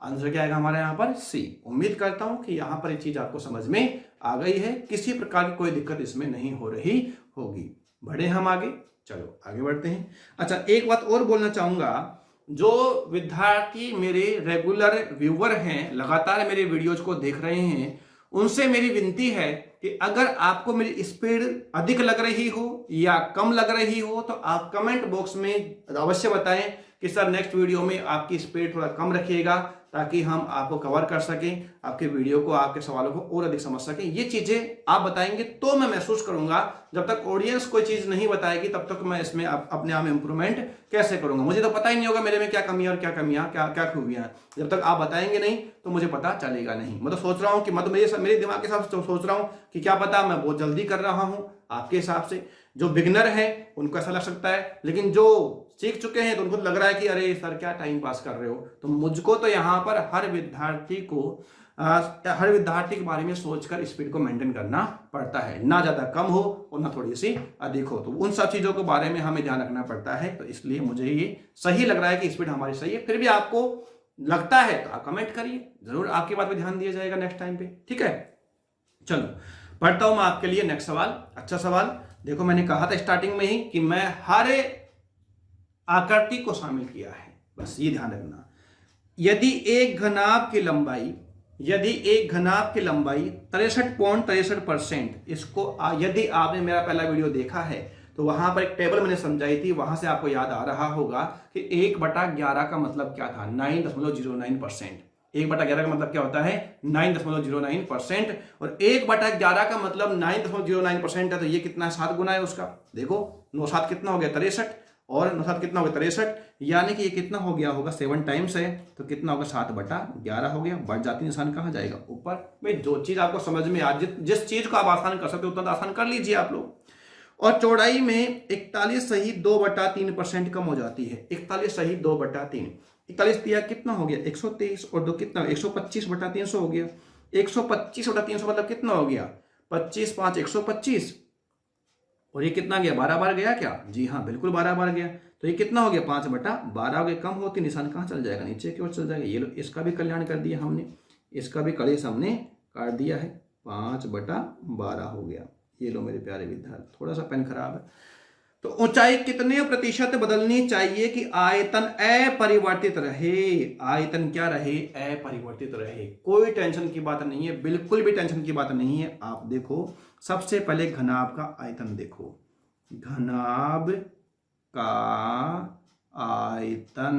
आंसर क्या आएगा हमारा यहाँ पर? सी। उम्मीद करता हूं कि यहाँ पर ये चीज आपको समझ में आ गई है, किसी प्रकार की कोई दिक्कत इसमें नहीं हो रही होगी। बढ़े हम आगे, चलो आगे बढ़ते हैं। अच्छा, एक बात और बोलना चाहूंगा, जो विद्यार्थी मेरे रेगुलर व्यूअर हैं, लगातार मेरे वीडियोज को देख रहे हैं, उनसे मेरी विनती है कि अगर आपको मेरी स्पीड अधिक लग रही हो या कम लग रही हो तो आप कमेंट बॉक्स में अवश्य बताएं कि सर नेक्स्ट वीडियो में आपकी स्पीड थोड़ा कम रखिएगा, ताकि हम आपको कवर कर सकें, आपके वीडियो को, आपके सवालों को और अधिक समझ सकें। ये चीजें आप बताएंगे तो मैं महसूस करूंगा। जब तक ऑडियंस कोई चीज नहीं बताएगी तब तक मैं इसमें अपने आप में इंप्रूवमेंट कैसे करूंगा? मुझे तो पता ही नहीं होगा मेरे में क्या कमियां और क्या कमियां, क्या खूबियां। जब तक आप बताएंगे नहीं तो मुझे पता चलेगा नहीं। मैं तो सोच रहा हूं कि मेरे दिमाग के हिसाब से सोच रहा हूं कि क्या पता मैं बहुत जल्दी कर रहा हूं आपके हिसाब से। जो बिगनर है उनको ऐसा लग सकता है, लेकिन जो सीख चुके हैं तो उनको लग रहा है कि अरे सर क्या टाइम पास कर रहे हो। तो मुझको तो यहाँ पर हर विद्यार्थी के बारे में सोचकर स्पीड को मेंटेन करना पड़ता है, ना ज्यादा कम हो और ना थोड़ी सी अधिक हो। तो उन सब चीजों के बारे में हमें ध्यान रखना पड़ता है। तो इसलिए मुझे ये सही लग रहा है कि स्पीड हमारी सही है। फिर भी आपको लगता है तो आप कमेंट करिए, जरूर आपकी बात पे ध्यान दिया जाएगा नेक्स्ट टाइम पे। ठीक है, चलो पढ़ता हूं मैं आपके लिए नेक्स्ट सवाल। अच्छा सवाल देखो, मैंने कहा था स्टार्टिंग में ही कि मैं हर आकृति को शामिल किया है, बस ये ध्यान रखना। यदि एक घनाभ की लंबाई 63.63%, इसको यदि आपने मेरा पहला वीडियो देखा है तो वहां पर एक टेबल मैंने समझाई थी, वहां से आपको याद आ रहा होगा कि 1/11 का मतलब क्या था? 9.09%। 1/11 का मतलब क्या होता है? 9.09%। और 1/11 का मतलब 9.09% है, तो ये कितना है? 7 गुना है उसका। देखो 9 7 कितना हो गया? 63। और 9 7 कितना हो गया? 63। यानी कि ये कितना हो गया होगा? 7 टाइम्स है, तो कितना होगा? 7/11 हो गया। बढ़ जाती निशान कहाँ जाएगा? ऊपर। भाई जो चीज आपको समझ में आ, जिस चीज को आप आसान कर सकते हो उतना तो आसान कर लीजिए आप लोग। और चौड़ाई में 41 सही 2/3% कम हो जाती है। 41 सही 2/3। 41 दिया कितना हो गया? 123। और 2 कितना? 125/300 हो गया। 125/300 मतलब कितना हो गया? 25 5 125। और ये कितना गया? 12 बार गया क्या? जी हाँ, बिल्कुल 12 बार गया। तो ये कितना हो गया? 5/12 हो गया। कम होती निशान कहाँ चल जाएगा? नीचे की ओर चल जाएगा। ये लो, इसका भी कल्याण कर दिया हमने, इसका भी कलेश हमने काट दिया है। 5/12 हो गया। ये लो मेरे प्यारे विद्यार्थी, थोड़ा सा पेन खराब है। तो ऊंचाई कितने प्रतिशत बदलनी चाहिए कि आयतन अपरिवर्तित रहे? आयतन क्या रहे? अपरिवर्तित रहे। कोई टेंशन की बात नहीं है, बिल्कुल भी टेंशन की बात नहीं है। आप देखो, सबसे पहले घनाभ का आयतन देखो। घनाभ का आयतन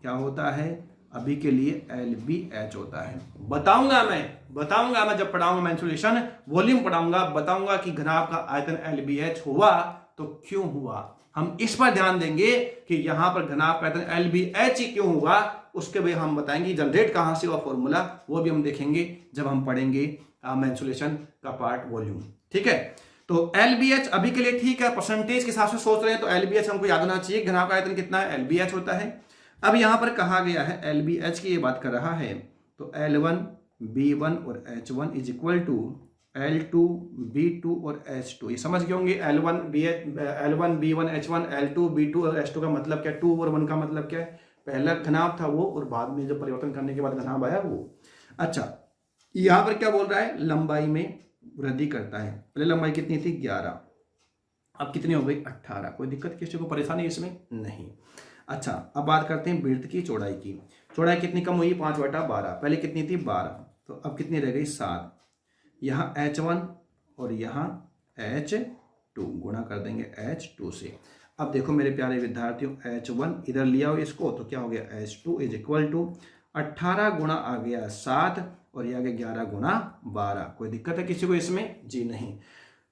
क्या होता है? अभी के लिए LBH होता है। बताऊंगा मैं जब पढ़ाऊंगा मेंसुरेशन वॉल्यूम पढ़ाऊंगा, बताऊंगा कि घनाभ का आयतन LBH हुआ तो क्यों हुआ। हम इस पर ध्यान देंगे कि यहां पर घनाभ का आयतन LBH ही क्यों हुआ, उसके भी हम बताएंगे। जनरेट कहां से हुआ फॉर्मूला, वो भी हम देखेंगे जब हम पढ़ेंगे मेंसुरेशन का पार्ट वॉल्यूम। ठीक है, तो LBH अभी के लिए ठीक है, परसेंटेज के हिसाब से सोच रहे हैं तो LBH हमको याद होना चाहिए। घनाभ का आयतन कितना है? LBH होता है। अब यहां पर कहा गया है LBH की ये बात कर रहा है, तो L1 B1 और H1 is equal to L2 B2 और H2। ये समझ गए होंगे। L1 B1 H1, L2 B2 और H2 का मतलब क्या? 2 और 1 का मतलब क्या है? पहला घनाभ था वो, और बाद में जब परिवर्तन करने के बाद घनाभ आया वो। अच्छा, यहां पर क्या बोल रहा है? लंबाई में वृद्धि करता है। पहले लंबाई कितनी थी? 11, अब कितनी हो गई? 18। कोई दिक्कत किसी को परेशानी इसमें नहीं। अच्छा, अब बात करते हैं वृत्त की चौड़ाई की। चौड़ाई कितनी कम हुई? 5/12। पहले कितनी थी? 12, तो अब कितनी रह गई? 7। यहाँ H1 और यहाँ H2। H2 गुणा कर देंगे H2 से। अब देखो मेरे प्यारे विद्यार्थियों, H1 इधर लिया हो इसको तो क्या हो गया, H2 इज इक्वल टू 18 गुणा आ गया 7 और ये आ गया 11 गुणा 12। कोई दिक्कत है किसी को इसमें? जी नहीं।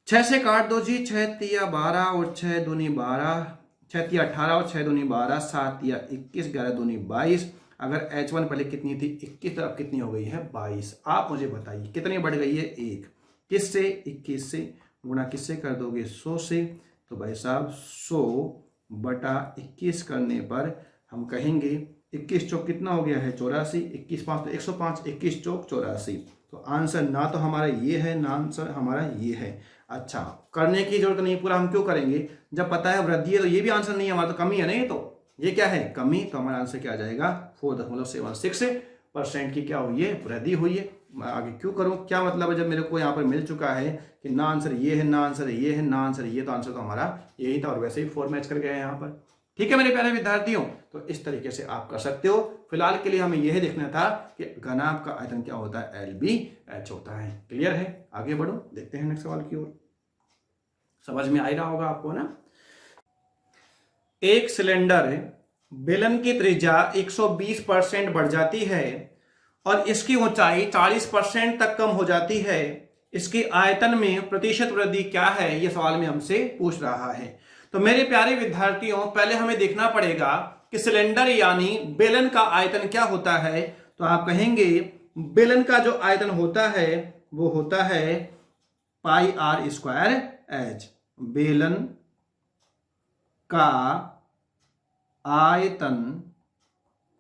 6 से काट दो जी, 6 तिया 12 और 6 दूनी 12, 6 तिया 18 और 6 दूनी 12, 7 तिया 21, 11 दूनी 22। अगर H1 पहले कितनी थी 21, तो अब कितनी हो गई है 22। आप मुझे बताइए कितनी बढ़ गई है? 1। किससे? 21 से। गुणा किससे कर दोगे? 100 से। तो भाई साहब 100 बटा 21 करने पर हम कहेंगे 21 चौक कितना हो गया है 84, 21 5 तो 105, 21 चौक 84। तो आंसर ना तो हमारा ये है ना आंसर हमारा ये है। अच्छा, करने की जरूरत नहीं, पूरा हम क्यों करेंगे जब पता है वृद्धि है। तो ये भी आंसर नहीं है हमारा, तो कमी है ना, ये क्या है? कमी। तो हमारा आंसर क्या आ जाएगा? 4.76% की क्या हुई है? वृद्धि हुई है। मैं आगे क्यों करूं? क्या मतलब है जब मेरे को यहाँ पर मिल चुका है कि ना आंसर ये है, ना आंसर ये है, ना आंसर ये, तो आंसर तो हमारा यही था और वैसे ही 4 मैच कर गए यहाँ पर। ठीक है मेरे प्यारे विद्यार्थियों, तो इस तरीके से आप कर सकते हो। फिलहाल के लिए हमें यह देखना था कि घनाभ का आयतन क्या होता है? LBH होता है। क्लियर है? आगे बढ़ो, देखते हैं नेक्स्ट सवाल की ओर। समझ में आ रहा होगा आपको ना। एक सिलेंडर बेलन की त्रिज्या 120% बढ़ जाती है और इसकी ऊंचाई 40% तक कम हो जाती है। इसकी आयतन में प्रतिशत वृद्धि क्या है? यह सवाल में हमसे पूछ रहा है। तो मेरे प्यारे विद्यार्थियों, पहले हमें देखना पड़ेगा कि सिलेंडर यानी बेलन का आयतन क्या होता है। तो आप कहेंगे बेलन का जो आयतन होता है वो होता है πr²h। बेलन का आयतन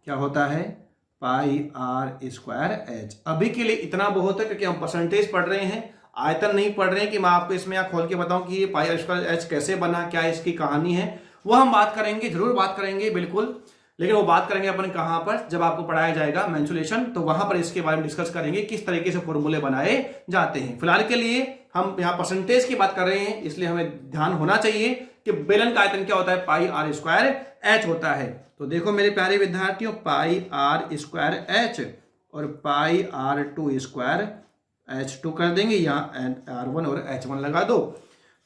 क्या होता है? πr²h। अभी के लिए इतना बहुत है क्योंकि हम परसेंटेज पढ़ रहे हैं, आयतन नहीं पढ़ रहे हैं कि मैं आपको इसमें यहाँ खोल के बताऊं कि ये πr² कैसे बना, क्या इसकी कहानी है। वो हम बात करेंगे, जरूर बात करेंगे, बिल्कुल। लेकिन वो बात करेंगे अपन कहां पर? जब आपको पढ़ाया जाएगा मेंसुरेशन, तो वहां पर इसके बारे में डिस्कस करेंगे किस तरीके से फॉर्मूले बनाए जाते हैं। फिलहाल के लिए हम यहाँ परसेंटेज की बात कर रहे हैं, इसलिए हमें ध्यान होना चाहिए कि बेलन का आयतन क्या होता है? πr²h होता है। तो देखो मेरे प्यारे विद्यार्थियों, πr²h और πr²h2 कर देंगे, यहाँ r1 और h1 लगा दो।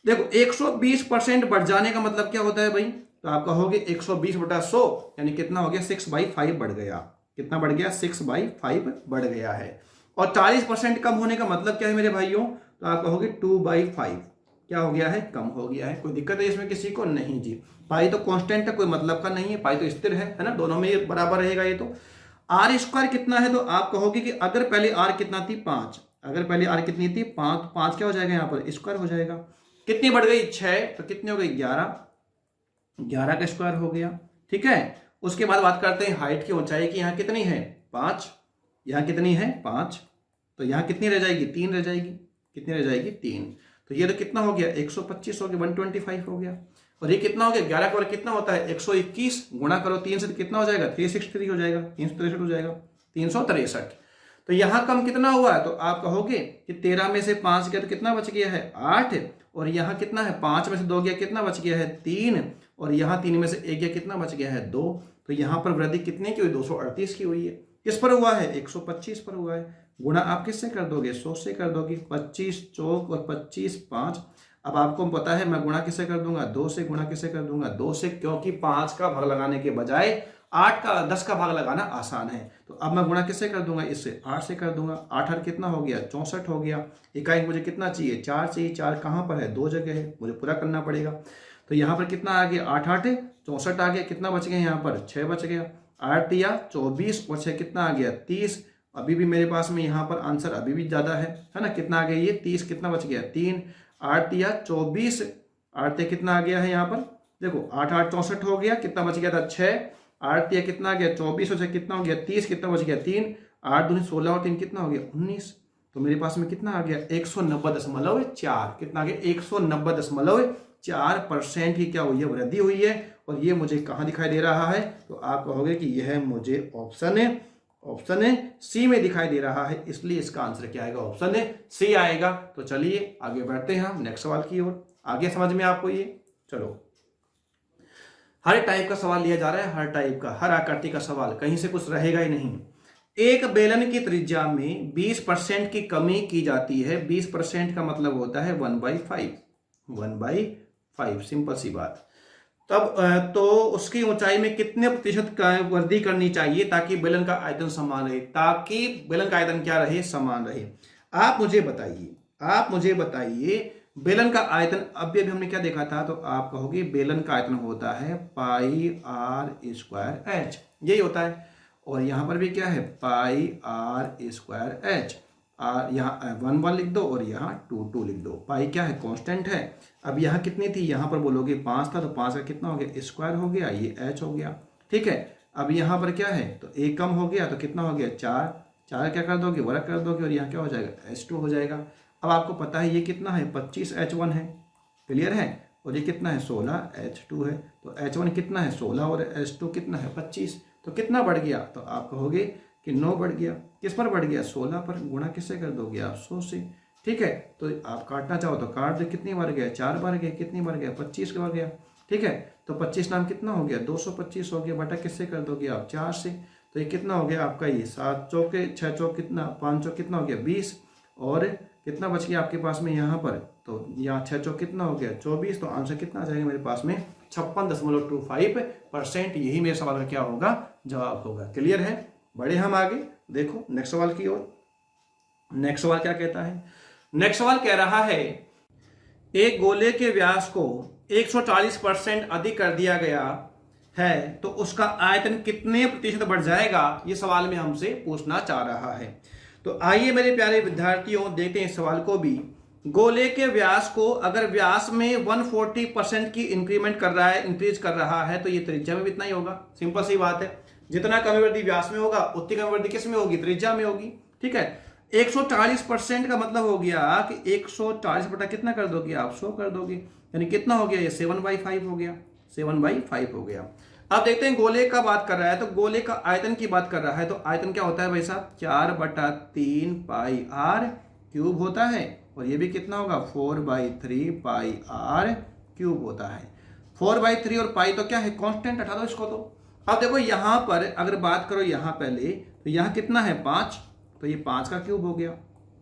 देखो 120% बढ़ जाने का मतलब क्या होता है भाई? तो आप कहोगे 120 बटा 100 यानी कितना हो गया? 6/5 बढ़ गया। कितना बढ़ गया? 6/5 बढ़ गया है। और 40% कम होने का मतलब क्या है मेरे भाइयों? तो आप कहोगे 2/5 क्या हो गया है? कम हो गया है। कोई दिक्कत है इसमें किसी को? नहीं जी। पाई तो कांस्टेंट है, कोई मतलब का नहीं है, पाई तो स्थिर है ना, दोनों में ये बराबर रहेगा। ये तो r² कितना है? तो आप कहोगे कि अगर पहले r कितना थी 5, अगर पहले r कितनी थी 5, 5 क्या हो जाएगा यहाँ पर? स्क्वायर हो जाएगा। कितनी बढ़ गई? 6, तो कितनी हो गई? 11, 11 का स्क्वायर हो गया। ठीक है, उसके बाद बात करते हैं हाइट की, ऊंचाई की। यहाँ कितनी है? 5, यहाँ कितनी है? 5, तो यहाँ कितनी रह जाएगी? 3 रह जाएगी। कितनी रह जाएगी? 3। तो ये तो कितना हो गया? 125 हो गया, 125 हो गया। और ये कितना हो गया? 11 का कितना होता है? 121 गुणा करो 3 से तो कितना हो जाएगा? 363 हो जाएगा, 363 हो जाएगा, 363। तो यहाँ कम कितना हुआ है? तो आप कहोगे कि 13 में से 5 गया तो कितना बच गया है? 8। और यहाँ कितना है? 5 में से 2 गया, कितना बच गया है? 3। और यहाँ 3 में से 1 गया, कितना बच गया है? 2। तो यहाँ पर वृद्धि कितने की हुई? 238 की हुई है। किस पर हुआ है? 125 पर हुआ है। गुणा आप किससे कर दोगे? 100 से कर दोगे। 25 चौक और 25 5। अब आपको पता है मैं गुणा किससे कर दूंगा? 2 से। गुणा किससे कर दूंगा? 2 से, क्योंकि 5 का भाग लगाने के बजाय 10 का भाग लगाना आसान है। तो अब मैं गुणा किससे कर दूंगा? इससे 8 से कर दूंगा। 8 8 कितना हो गया? 64 हो गया। इकाई मुझे कितना चाहिए? 4 चाहिए। 4 कहाँ पर है? 2 जगह है, मुझे पूरा करना पड़ेगा। तो यहाँ पर कितना आ गया? 8 8 64 आ गया। कितना बच गया यहाँ पर? 6 बच गया। 8 या 24 और 6 कितना आ गया? 30। अभी भी मेरे पास में यहाँ पर आंसर अभी भी ज्यादा है ना? कितना आ गया? ये 30। कितना बच गया? 3। 8 या 24, 8 या कितना आ गया है यहाँ पर? देखो 8 8 64 हो गया। कितना बच गया था? 6। 8 या कितना आ गया? 24 और 6 कितना हो गया? 30। कितना बच गया? 3। 8 दूनी 16 और 3 कितना हो गया? 19। तो मेरे पास में कितना आ गया? 190.4। कितना आ गया? 190.4% की क्या हुई है? वृद्धि हुई है। और ये मुझे कहाँ दिखाई दे रहा है? तो आप कहोगे कि यह मुझे ऑप्शन है सी में दिखाई दे रहा है, इसलिए इसका आंसर क्या आएगा? ऑप्शन है सी आएगा। तो चलिए आगे बढ़ते हैं हम नेक्स्ट सवाल की ओर। आगे समझ में आपको ये? चलो, हर टाइप का सवाल लिया जा रहा है, हर टाइप का, हर आकृति का सवाल, कहीं से कुछ रहेगा ही नहीं। एक बेलन की त्रिज्या में 20% की कमी की जाती है। 20% का मतलब होता है 1/5। 1/5, सिंपल सी बात। तब तो उसकी ऊंचाई में कितने प्रतिशत का वृद्धि करनी चाहिए ताकि बेलन का आयतन समान रहे, ताकि बेलन का आयतन क्या रहे, समान रहे। आप मुझे बताइए बेलन का आयतन अभी हमने क्या देखा था, तो आप कहोगे बेलन का आयतन होता है पाई r स्क्वायर h, यही होता है। और यहां पर भी क्या है, पाई r स्क्वायर h। यहाँ 1 लिख दो और यहाँ 2 लिख दो। पाई क्या है, कांस्टेंट है। अब यहाँ कितनी थी, यहाँ पर बोलोगे 5 था, तो 5 का कितना हो गया, स्क्वायर हो गया, ये h हो गया, ठीक है। अब यहाँ पर क्या है, तो एक कम हो गया, तो कितना हो गया, 4 क्या कर दोगे, वर्ग कर दोगे, और यहाँ क्या हो जाएगा, h2 हो जाएगा। अब आपको पता है ये कितना है, 25h1 है, क्लियर है, और ये कितना है, 16h2 है। तो h1 कितना है, 16, और h2 कितना है, 25। तो कितना बढ़ गया, तो आप कहोगे कि 9 बढ़ गया। किस पर बढ़ गया, 16 पर। गुणा किससे कर दोगे आप, 100 से, ठीक है। तो आप काटना चाहो तो काट दो, कितनी बार गया, 4 बार गया, कितनी बार गया, 25 बार गया, ठीक है। तो 25 नाम कितना हो गया, 225 हो गया, बटा किससे कर दोगे आप, 4 से। तो ये कितना हो गया आपका, ये 7 चौके 6 चौक कितना, 5 चौक कितना हो गया, 20, और कितना बच गया आपके पास में यहाँ पर, तो यहाँ 6 चौक कितना हो गया, 24। तो आंसर कितना आ जाएगा मेरे पास में, 56.25%। यही मेरे सवाल का क्या होगा, जवाब होगा। क्लियर है, बढ़े हम आगे, देखो नेक्स्ट सवाल की ओर। नेक्स्ट सवाल क्या कहता है, नेक्स्ट सवाल कह रहा है एक गोले के व्यास को 140% अधिक कर दिया गया है तो उसका आयतन कितने प्रतिशत बढ़ जाएगा, ये सवाल में हमसे पूछना चाह रहा है। तो आइए मेरे प्यारे विद्यार्थियों देखते हैं इस सवाल को भी। गोले के व्यास को अगर व्यास में 140% की इंक्रीमेंट कर रहा है, इंक्रीज कर रहा है, तो ये त्रिज्या में भी इतना ही होगा। सिंपल सी बात है, जितना कमी वृद्धि व्यास में होगा उतनी कमी वृद्धि किस में होगी, त्रिज्या में होगी, ठीक है। 140% का मतलब हो गया कि 140 बटा कितना कर दोगे आप, 100 कर दोगे, यानी कितना हो गया, ये 7/5 हो गया, 7/5 हो गया। अब देखते हैं गोले का बात कर रहा है, तो गोले का आयतन की बात कर रहा है, तो आयतन क्या होता है भाई साहब, 4/3 पाई r क्यूब होता है, और ये भी कितना होगा, 4/3 पाई r क्यूब होता है। 4/3 और पाई तो क्या है, कांस्टेंट, हटा दो इसको। तो अब देखो यहां पर अगर बात करो यहाँ पहले, तो यहाँ कितना है, 5, तो ये 5 का क्यूब हो गया,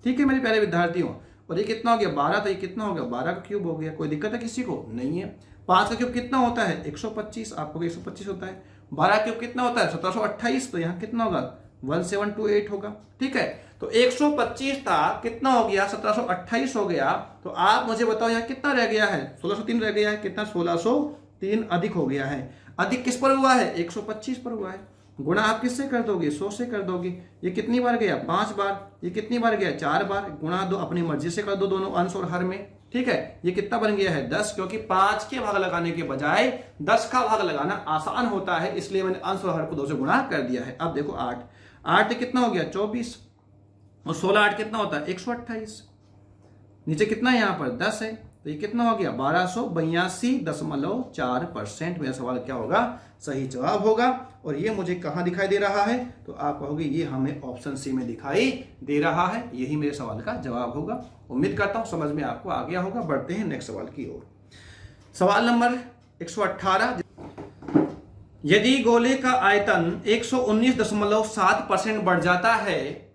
ठीक है मेरे प्यारे विद्यार्थियों। और ये कितना हो गया, 12, तो ये कितना हो गया, 12 का क्यूब हो गया। कोई दिक्कत है किसी को, नहीं है। 5 का क्यूब कितना होता है, 125, आपको 125 होता है। 12 का क्यूब कितना होता है, 1728, तो यहाँ कितना होगा, 1728 होगा, ठीक है। तो 125 था, कितना हो गया, 1728 हो गया। तो आप मुझे बताओ यहाँ कितना रह गया है, 1603 रह गया है, कितना, 1603 अधिक हो गया है। अधिक किस पर हुआ है, 125 पर हुआ है। गुणा आप किससे कर दोगे, 100 से कर दोगे। ये कितनी बार गया, 5 बार। ये कितनी बार गया, 4 बार। गुणा दो, अपनी मर्जी से कर दो दोनों अंश और हर में, ठीक है। ये कितना बन गया है, 10, क्योंकि 5 के भाग लगाने के बजाय 10 का भाग लगाना आसान होता है, इसलिए मैंने अंश और हर को 2 से गुणा कर दिया है। अब देखो 8 कितना हो गया, 24, और 16 8 कितना होता है, 128। नीचे कितना है, यहाँ पर 10 है, तो ये कितना हो गया, 1282.4%। मेरा सवाल क्या होगा, सही जवाब होगा। और ये मुझे कहाँ दिखाई दे रहा है, तो आप कहोगे ये हमें ऑप्शन सी में दिखाई दे रहा है, यही मेरे सवाल का जवाब होगा। उम्मीद करता हूं समझ में आपको आ गया होगा। बढ़ते हैं नेक्स्ट सवाल की ओर। सवाल नंबर 118, यदि गोले का आयतन 119.7% बढ़ जाता है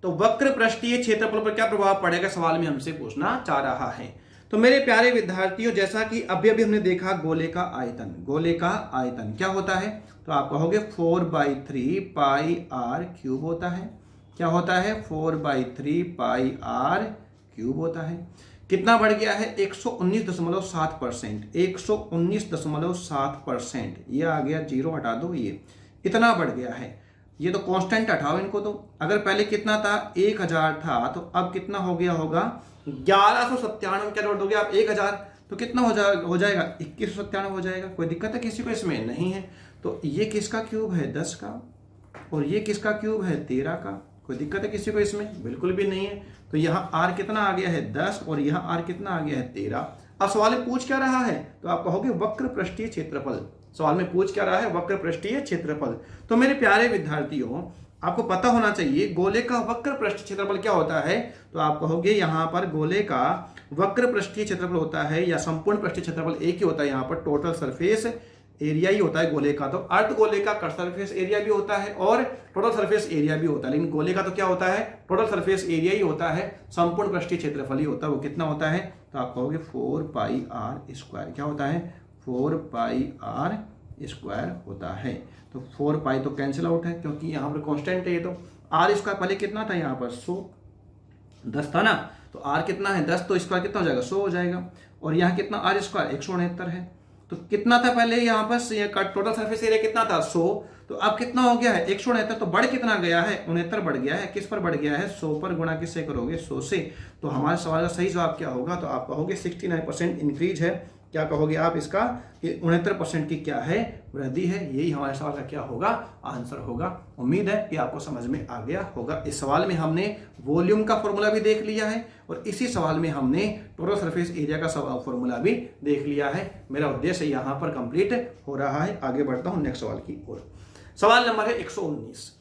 तो वक्र पृष्ठीय क्षेत्रफल पर क्या प्रभाव पड़ेगा, सवाल में हमसे पूछना चाह रहा है। तो मेरे प्यारे विद्यार्थियों, जैसा कि अभी हमने देखा गोले का आयतन, गोले का आयतन क्या होता है, तो आप कहोगे 4/3 पाई r क्यूब होता है। क्या होता है, 4/3 पाई r क्यूब होता है। कितना बढ़ गया है, 119.7%, 119.7%। ये आ गया, 0 हटा दो, ये इतना बढ़ गया है। ये तो कांस्टेंट हटाओ इनको। तो अगर पहले कितना था, 1000 था, तो अब कितना हो गया होगा, 1197। क्या जोड़ दोगे आप, 1000, तो कितना हो जाएगा 2197 हो जाएगा। कोई दिक्कत है किसी को इसमें, नहीं है। तो ये किसका क्यूब है, 10 का, और ये किसका क्यूब है, 13 का। कोई दिक्कत है किसी को इसमें, बिल्कुल भी नहीं है। तो यहाँ r कितना आ गया है, 10, और यहाँ r कितना आ गया है, 13। अब सवाल में पूछ क्या रहा है, तो आप कहोगे वक्र पृष्ठीय क्षेत्रफल। सवाल में पूछ क्या रहा है, वक्र पृष्ठीय क्षेत्रफल। तो मेरे प्यारे विद्यार्थियों, आपको पता होना चाहिए गोले का वक्र पृष्ठीय क्षेत्रफल क्या होता है। तो आप कहोगे यहाँ पर गोले का वक्र पृष्ठीय क्षेत्रफल होता है, या संपूर्ण पृष्ठीय क्षेत्रफल एक ही होता है। यहाँ पर टोटल सरफेस एरिया ही होता है गोले का। तो अर्ध गोले का कट सरफेस एरिया भी होता है और टोटल सरफेस एरिया भी होता है, लेकिन गोले का तो क्या होता है, टोटल सरफेस एरिया ही होता है, संपूर्ण पृष्ठीय क्षेत्रफल ही होता है। वो कितना होता है, तो आप कहोगे 4πr²। क्या होता है, 4πr² होता है। तो 4π तो कैंसिल आउट है क्योंकि यहाँ पर कॉन्स्टेंट है ये। तो r² पहले कितना था, यहाँ पर 100 10 था ना, तो r कितना है 10, तो स्क्वायर कितना हो जाएगा 100 हो जाएगा। और यहाँ कितना r² 169 है। तो कितना था पहले यहाँ पर टोटल सरफेस एरिया कितना था 100, तो अब कितना हो गया है 169। तो बढ़ कितना गया है 69 बढ़ गया है। किस पर बढ़ गया है, 100 पर गुणा किससे करोगे 100 से। तो हमारे सवाल का सही जवाब क्या होगा, तो आप कहोगे 69% इंक्रीज है। क्या कहोगे आप इसका, कि 69% की क्या है, वृद्धि है। यही हमारे सवाल का क्या होगा, आंसर होगा। उम्मीद है कि आपको समझ में आ गया होगा। इस सवाल में हमने वॉल्यूम का फॉर्मूला भी देख लिया है और इसी सवाल में हमने टोटल सरफेस एरिया का फॉर्मूला भी देख लिया है। मेरा उद्देश्य यहाँ पर कंप्लीट हो रहा है। आगे बढ़ता हूँ नेक्स्ट सवाल की ओर। सवाल नंबर है 119।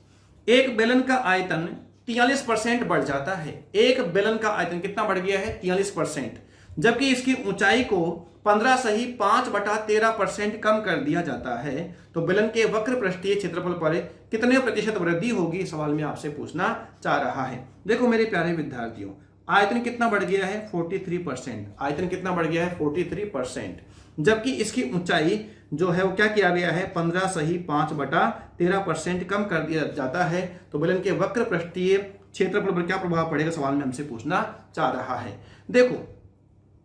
एक बेलन का आयतन 43% बढ़ जाता है। एक बेलन का आयतन कितना बढ़ गया है, 43%, जबकि इसकी ऊंचाई को 15/5/13% कम कर दिया जाता है। तो बेलन के वक्र पृष्ठीय क्षेत्रफल पर कितने प्रतिशत वृद्धि होगी, सवाल में आपसे पूछना चाह रहा है। देखो मेरे प्यारे विद्यार्थियों, आयतन कितना बढ़ गया है 43%। आयतन कितना बढ़ गया है 43%, जबकि इसकी ऊंचाई जो है वो क्या किया गया है 15/5/13% कम कर दिया जाता है। तो बेलन के वक्र पृष्ठीय क्षेत्रफल पर क्या प्रभाव पड़ेगा, सवाल में हमसे पूछना चाह रहा है। देखो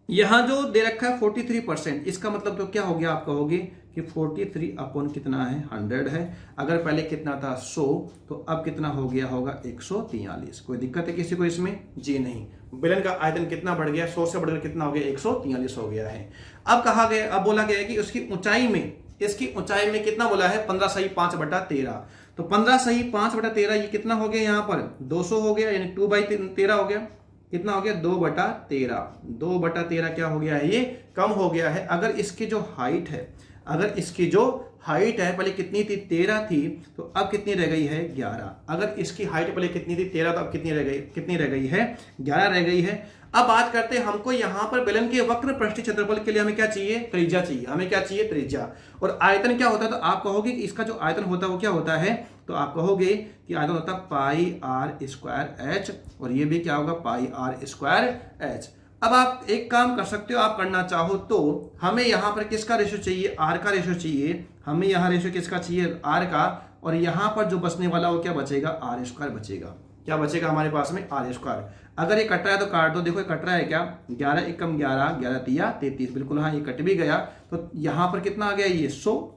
यहां जो दे रखा है 43%, इसका मतलब तो क्या हो गया, आप कहोगे कि 43 अपॉन कितना है 100 है। अगर पहले कितना था 100, तो अब कितना हो गया होगा 143। कोई दिक्कत है किसी को इसमें, जी नहीं। बेलन का आयतन कितना बढ़ गया, 100 से बढ़कर कितना हो गया 143 हो गया है। अब कहा गया, अब बोला गया है कि उसकी ऊंचाई में कितना बोला है 15/5/13। तो 15/5/13 ये कितना हो गया, यहाँ पर 200 हो गया, यानी 2/13 हो गया। कितना हो गया 2/13। 2/13 क्या हो गया है, ये कम हो गया है। अगर इसकी जो हाइट है पहले कितनी थी 13 थी, तो अब कितनी रह गई है 11। अगर इसकी हाइट पहले कितनी थी 13, तो अब कितनी रह गई है 11 रह गई है। अब बात करते हैं, हमको यहां पर बेलन के वक्र पृष्ठीय क्षेत्रफल के लिए हमें क्या चाहिए, त्रिज्या चाहिए। हमें क्या चाहिए, त्रिज्या। और आयतन क्या होता है, तो आप कहोगे कि इसका जो आयतन होता है वो क्या होता है, तो आप कहोगे कि आयतन होता है πr²h, और ये भी क्या होगा πr²h। अब आप एक काम कर सकते हो, आप करना चाहो तो हमें यहां पर किसका रेशो चाहिए, r का रेशो चाहिए। हमें यहां रेशो किसका चाहिए, r का। और यहां पर जो बचने वाला वो क्या बचेगा, r² बचेगा। क्या बचेगा हमारे पास में, r²। अगर ये कट रहा है तो काट दो। देखो ये कट रहा है क्या, 11 एकम 11, 11 तिया 33, बिल्कुल हाँ ये कट भी गया। तो यहां पर कितना आ गया, ये 100,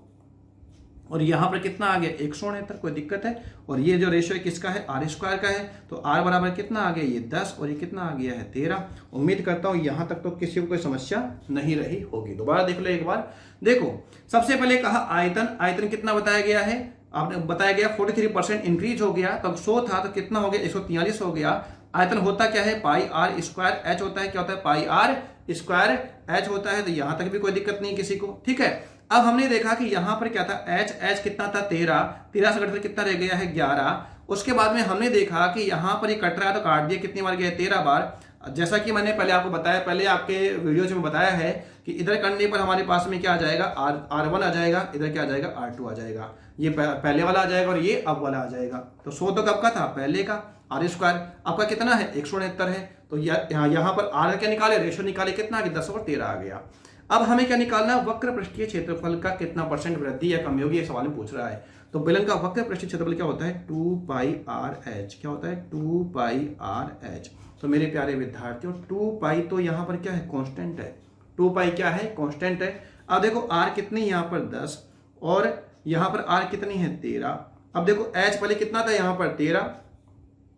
और यहां पर कितना आ गया 169। कोई दिक्कत है। और ये जो रेशो है किसका है, r² का है। तो r बराबर कितना आ गया, ये 10, और ये कितना आ गया है 13। उम्मीद करता हूं यहां तक तो किसी को कोई समस्या नहीं रही होगी। दोबारा देख लो एक बार। देखो सबसे पहले कहा आयतन कितना बताया गया है, आपने बताया गया 43% इंक्रीज हो गया। तब 100 था तो कितना हो गया 143 हो गया। आयतन होता क्या है πr²h होता है। क्या होता है πr²h होता है। तो यहां तक भी कोई दिक्कत नहीं किसी को, ठीक है। अब हमने देखा कि यहां पर क्या था, h कितना था 13 से घटकर कितना रह गया है 11। उसके बाद में हमने देखा कि यहां पर ये कट रहा है तो काट दिया, कितनी बार गया 13 बार। जैसा कि मैंने पहले आपको बताया, पहले आपके वीडियो में बताया है कि इधर करने पर हमारे पास में क्या आ जाएगा, R1 आ जाएगा, इधर क्या आ जाएगा R2 आ जाएगा। ये पहले वाला आ जाएगा और ये अब वाला आ जाएगा। तो 100 तो कब का था, पहले का। r², आपका कितना है 169 है। तो यहाँ पर r क्या निकाले, रेशो निकाले, कितना आ गया 10 और 13 आ गया। अब हमें क्या निकालना है, वक्र पृष्ठीय क्षेत्रफल का कितना % वृद्धि या कमी होगी, ये सवाल में पूछ रहा है। तो बेलन का वक्र पृष्ठीय क्षेत्रफल क्या होता है 2πrh। क्या होता है 2πrh। तो मेरे प्यारे विद्यार्थियों 2π तो यहाँ पर क्या है, कांस्टेंट है। 2π क्या है, कांस्टेंट है। अब देखो r कितनी, यहाँ पर 10, और यहाँ पर r कितनी है 13। अब देखो h पहले कितना था, यहाँ पर 13,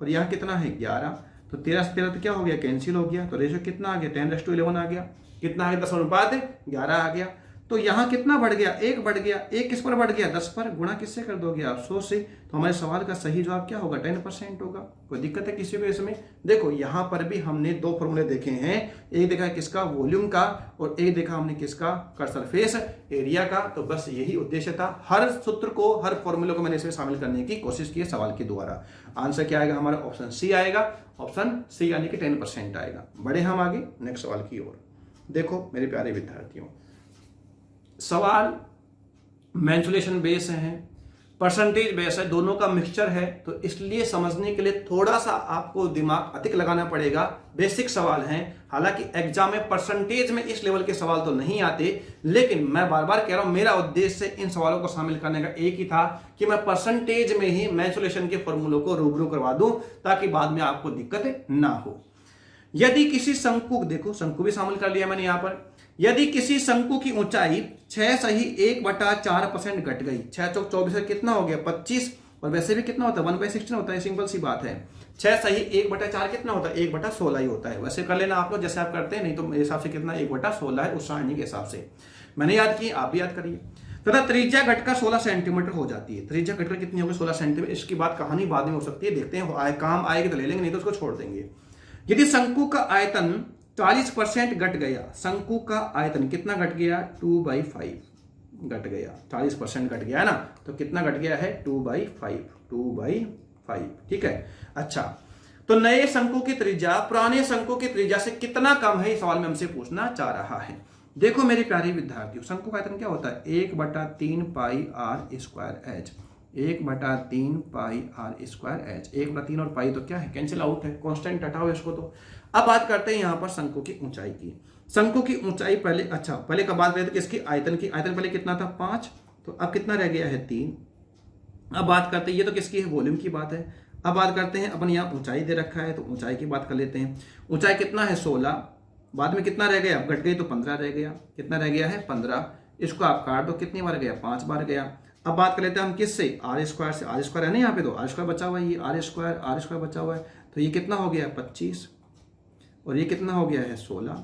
और यहाँ कितना है 11। तो 13 से 13 तो क्या हो गया, कैंसिल हो गया। तो रेशो कितना आ गया 10:11 आ गया। कितना आ गया 10:11 आ गया। तो यहाँ कितना बढ़ गया, 1 बढ़ गया। 1 किस पर बढ़ गया, 10 पर। गुणा किससे कर दोगे आप, 100 से। तो हमारे सवाल का सही जवाब क्या होगा, 10% होगा। कोई दिक्कत है किसी को इसमें। देखो यहाँ पर भी हमने 2 फॉर्मूले देखे हैं। एक देखा है किसका, वॉल्यूम का, और एक देखा हमने किसका, कट सरफेस एरिया का। तो बस यही उद्देश्य था। हर सूत्र को, हर फॉर्मूले को मैंने इसमें शामिल करने की कोशिश की है सवाल के द्वारा। आंसर क्या आएगा हमारा, ऑप्शन सी आएगा। ऑप्शन सी यानी कि 10% आएगा। बढ़े हम आगे नेक्स्ट सवाल की ओर। देखो मेरे प्यारे विद्यार्थियों, सवाल मैनिपुलेशन बेस है, परसेंटेज बेस है, दोनों का मिक्सचर है। तो इसलिए समझने के लिए थोड़ा सा आपको दिमाग अधिक लगाना पड़ेगा। बेसिक सवाल हैं, हालांकि एग्जाम में परसेंटेज में इस लेवल के सवाल तो नहीं आते, लेकिन मैं बार बार कह रहा हूं मेरा उद्देश्य इन सवालों को शामिल करने का एक ही था कि मैं परसेंटेज में ही मैनिपुलेशन के फॉर्मूलों को रूबरू करवा दूं ताकि बाद में आपको दिक्कत ना हो। यदि किसी शंकु, देखो शंकु भी शामिल कर लिया मैंने यहां पर, यदि किसी शंकु की ऊंचाई 6 सही 1/4% घट गई, 6 चौक 24 कितना हो गया 25, और वैसे भी कितना होता है 1/16 होता है, सिंपल सी बात है। 6 सही 1/4 कितना होता है 1/16 ही होता है। वैसे कर लेना आप लोग जैसे आप करते हैं, नहीं तो मेरे हिसाब से कितना 1/16 है उस सारणी के हिसाब से मैंने याद की, आप भी याद करिए। तथा त्रिज्या घटकर 16 सेंटीमीटर हो जाती है। त्रिज्या घटकर कितनी होगी 16 सेंटीमीटर। इसकी बात कहानी बाद में हो सकती है, देखते हैं काम आएगी तो ले लेंगे, नहीं तो उसको छोड़ देंगे। यदि शंकु का आयतन 40% घट गया, शंकु का आयतन कितना घट गया 2/5 घट गया, 40% घट गया है ना, तो कितना घट गया है 2/5, ठीक है। अच्छा, तो नए शंकु की त्रिज्या पुराने शंकु की त्रिज्या से कितना कम है, इस सवाल में हमसे पूछना चाह रहा है। देखो मेरे प्यारे विद्यार्थियों, शंकु का आयतन क्या होता है 1/3 पाई r स्क्वायर h, 1/3 पाई r स्क्वायर h, 1/3 और पाई तो क्या है कैंसिल आउट है, कांस्टेंट हटाओ इसको। तो अब बात करते हैं यहां पर शंकु की ऊंचाई की। शंकु की ऊंचाई पहले, अच्छा पहले कब बात करते थे किसकी, आयतन की। आयतन पहले कितना था 5, तो अब कितना रह गया है 3। अब बात करते हैं, ये तो किसकी है वॉल्यूम की बात है। अब बात करते हैं अपन यहाँ ऊंचाई दे रखा है, तो ऊंचाई की बात कर लेते हैं। ऊंचाई कितना है 16, बाद में कितना रह गया, अब घट गई तो 15 रह गया, कितना रह गया है 15। इसको आप काट दो, कितनी बार गया 5 बार गया। अब बात कर लेते हैं हम किससे, आर स्क्वायर से। आर स्क्वायर है ना यहाँ पे, तो आर स्क्वायर बचा हुआ है, ये आर स्क्वायर बचा हुआ है, तो ये कितना हो गया 25, और ये कितना हो गया है 16,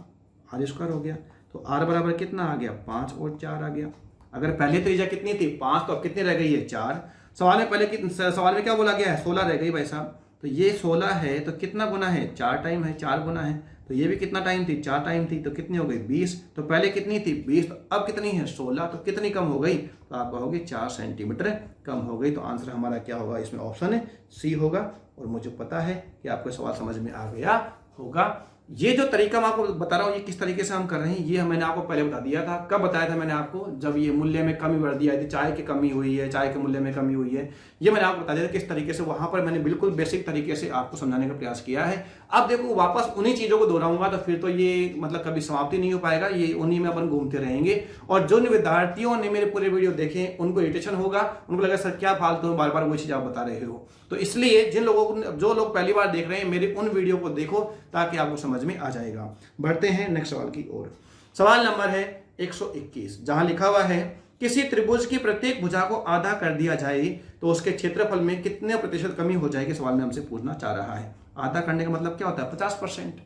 आर स्क्वायर हो गया। तो आर बराबर कितना आ गया 5 और 4 आ गया। अगर पहले त्रिज्या कितनी थी 5, तो अब कितनी रह गई है 4। सवाल में पहले सवाल में क्या बोला गया है 16 रह गई भाई साहब, तो ये 16 है तो कितना गुना है 4 टाइम है, 4 गुना है। तो ये भी कितना टाइम थी 4 टाइम थी, तो कितनी हो गई 20। तो पहले कितनी थी 20, तो अब कितनी है 16, तो कितनी कम हो गई, तो आप कहोगे 4 सेंटीमीटर कम हो गई। तो आंसर हमारा क्या होगा, इसमें ऑप्शन है सी होगा। और मुझे पता है कि आपको सवाल समझ में आ गया होगा। ये जो तरीका मैं आपको बता रहा हूँ, ये किस तरीके से हम कर रहे हैं, ये मैंने आपको पहले बता दिया था। कब बताया था मैंने आपको, जब ये मूल्य में कमी बढ़ दी आई थी, चाय की कमी हुई है, चाय के मूल्य में कमी हुई है, ये मैंने आपको बता दिया था किस तरीके से। वहां पर मैंने बिल्कुल बेसिक तरीके से आपको समझाने का प्रयास किया है। अब देखो वापस उन्हीं चीजों को दोहराऊंगा तो फिर तो ये मतलब कभी समाप्ति नहीं हो पाएगा, ये उन्हीं में अपन घूमते रहेंगे। और जो विद्यार्थियों ने मेरे पूरे वीडियो देखे उनको इरिटेशन होगा, उनको लगा सर क्या फालतू बार बार वो चीज आप बता रहे हो। तो इसलिए जिन लोगों को, जो लोग पहली बार देख रहे हैं, मेरे उन वीडियो को देखो ताकि आपको समझ में आ जाएगा। बढ़ते हैं नेक्स्ट सवाल की ओर। सवाल नंबर है 121, जहां लिखा हुआ है किसी त्रिभुज की प्रत्येक भुजा को आधा कर दिया जाए तो उसके क्षेत्रफल में कितने प्रतिशत कमी हो जाएगी, सवाल में हमसे पूछना चाह रहा है। आधा करने का मतलब क्या होता है 50%,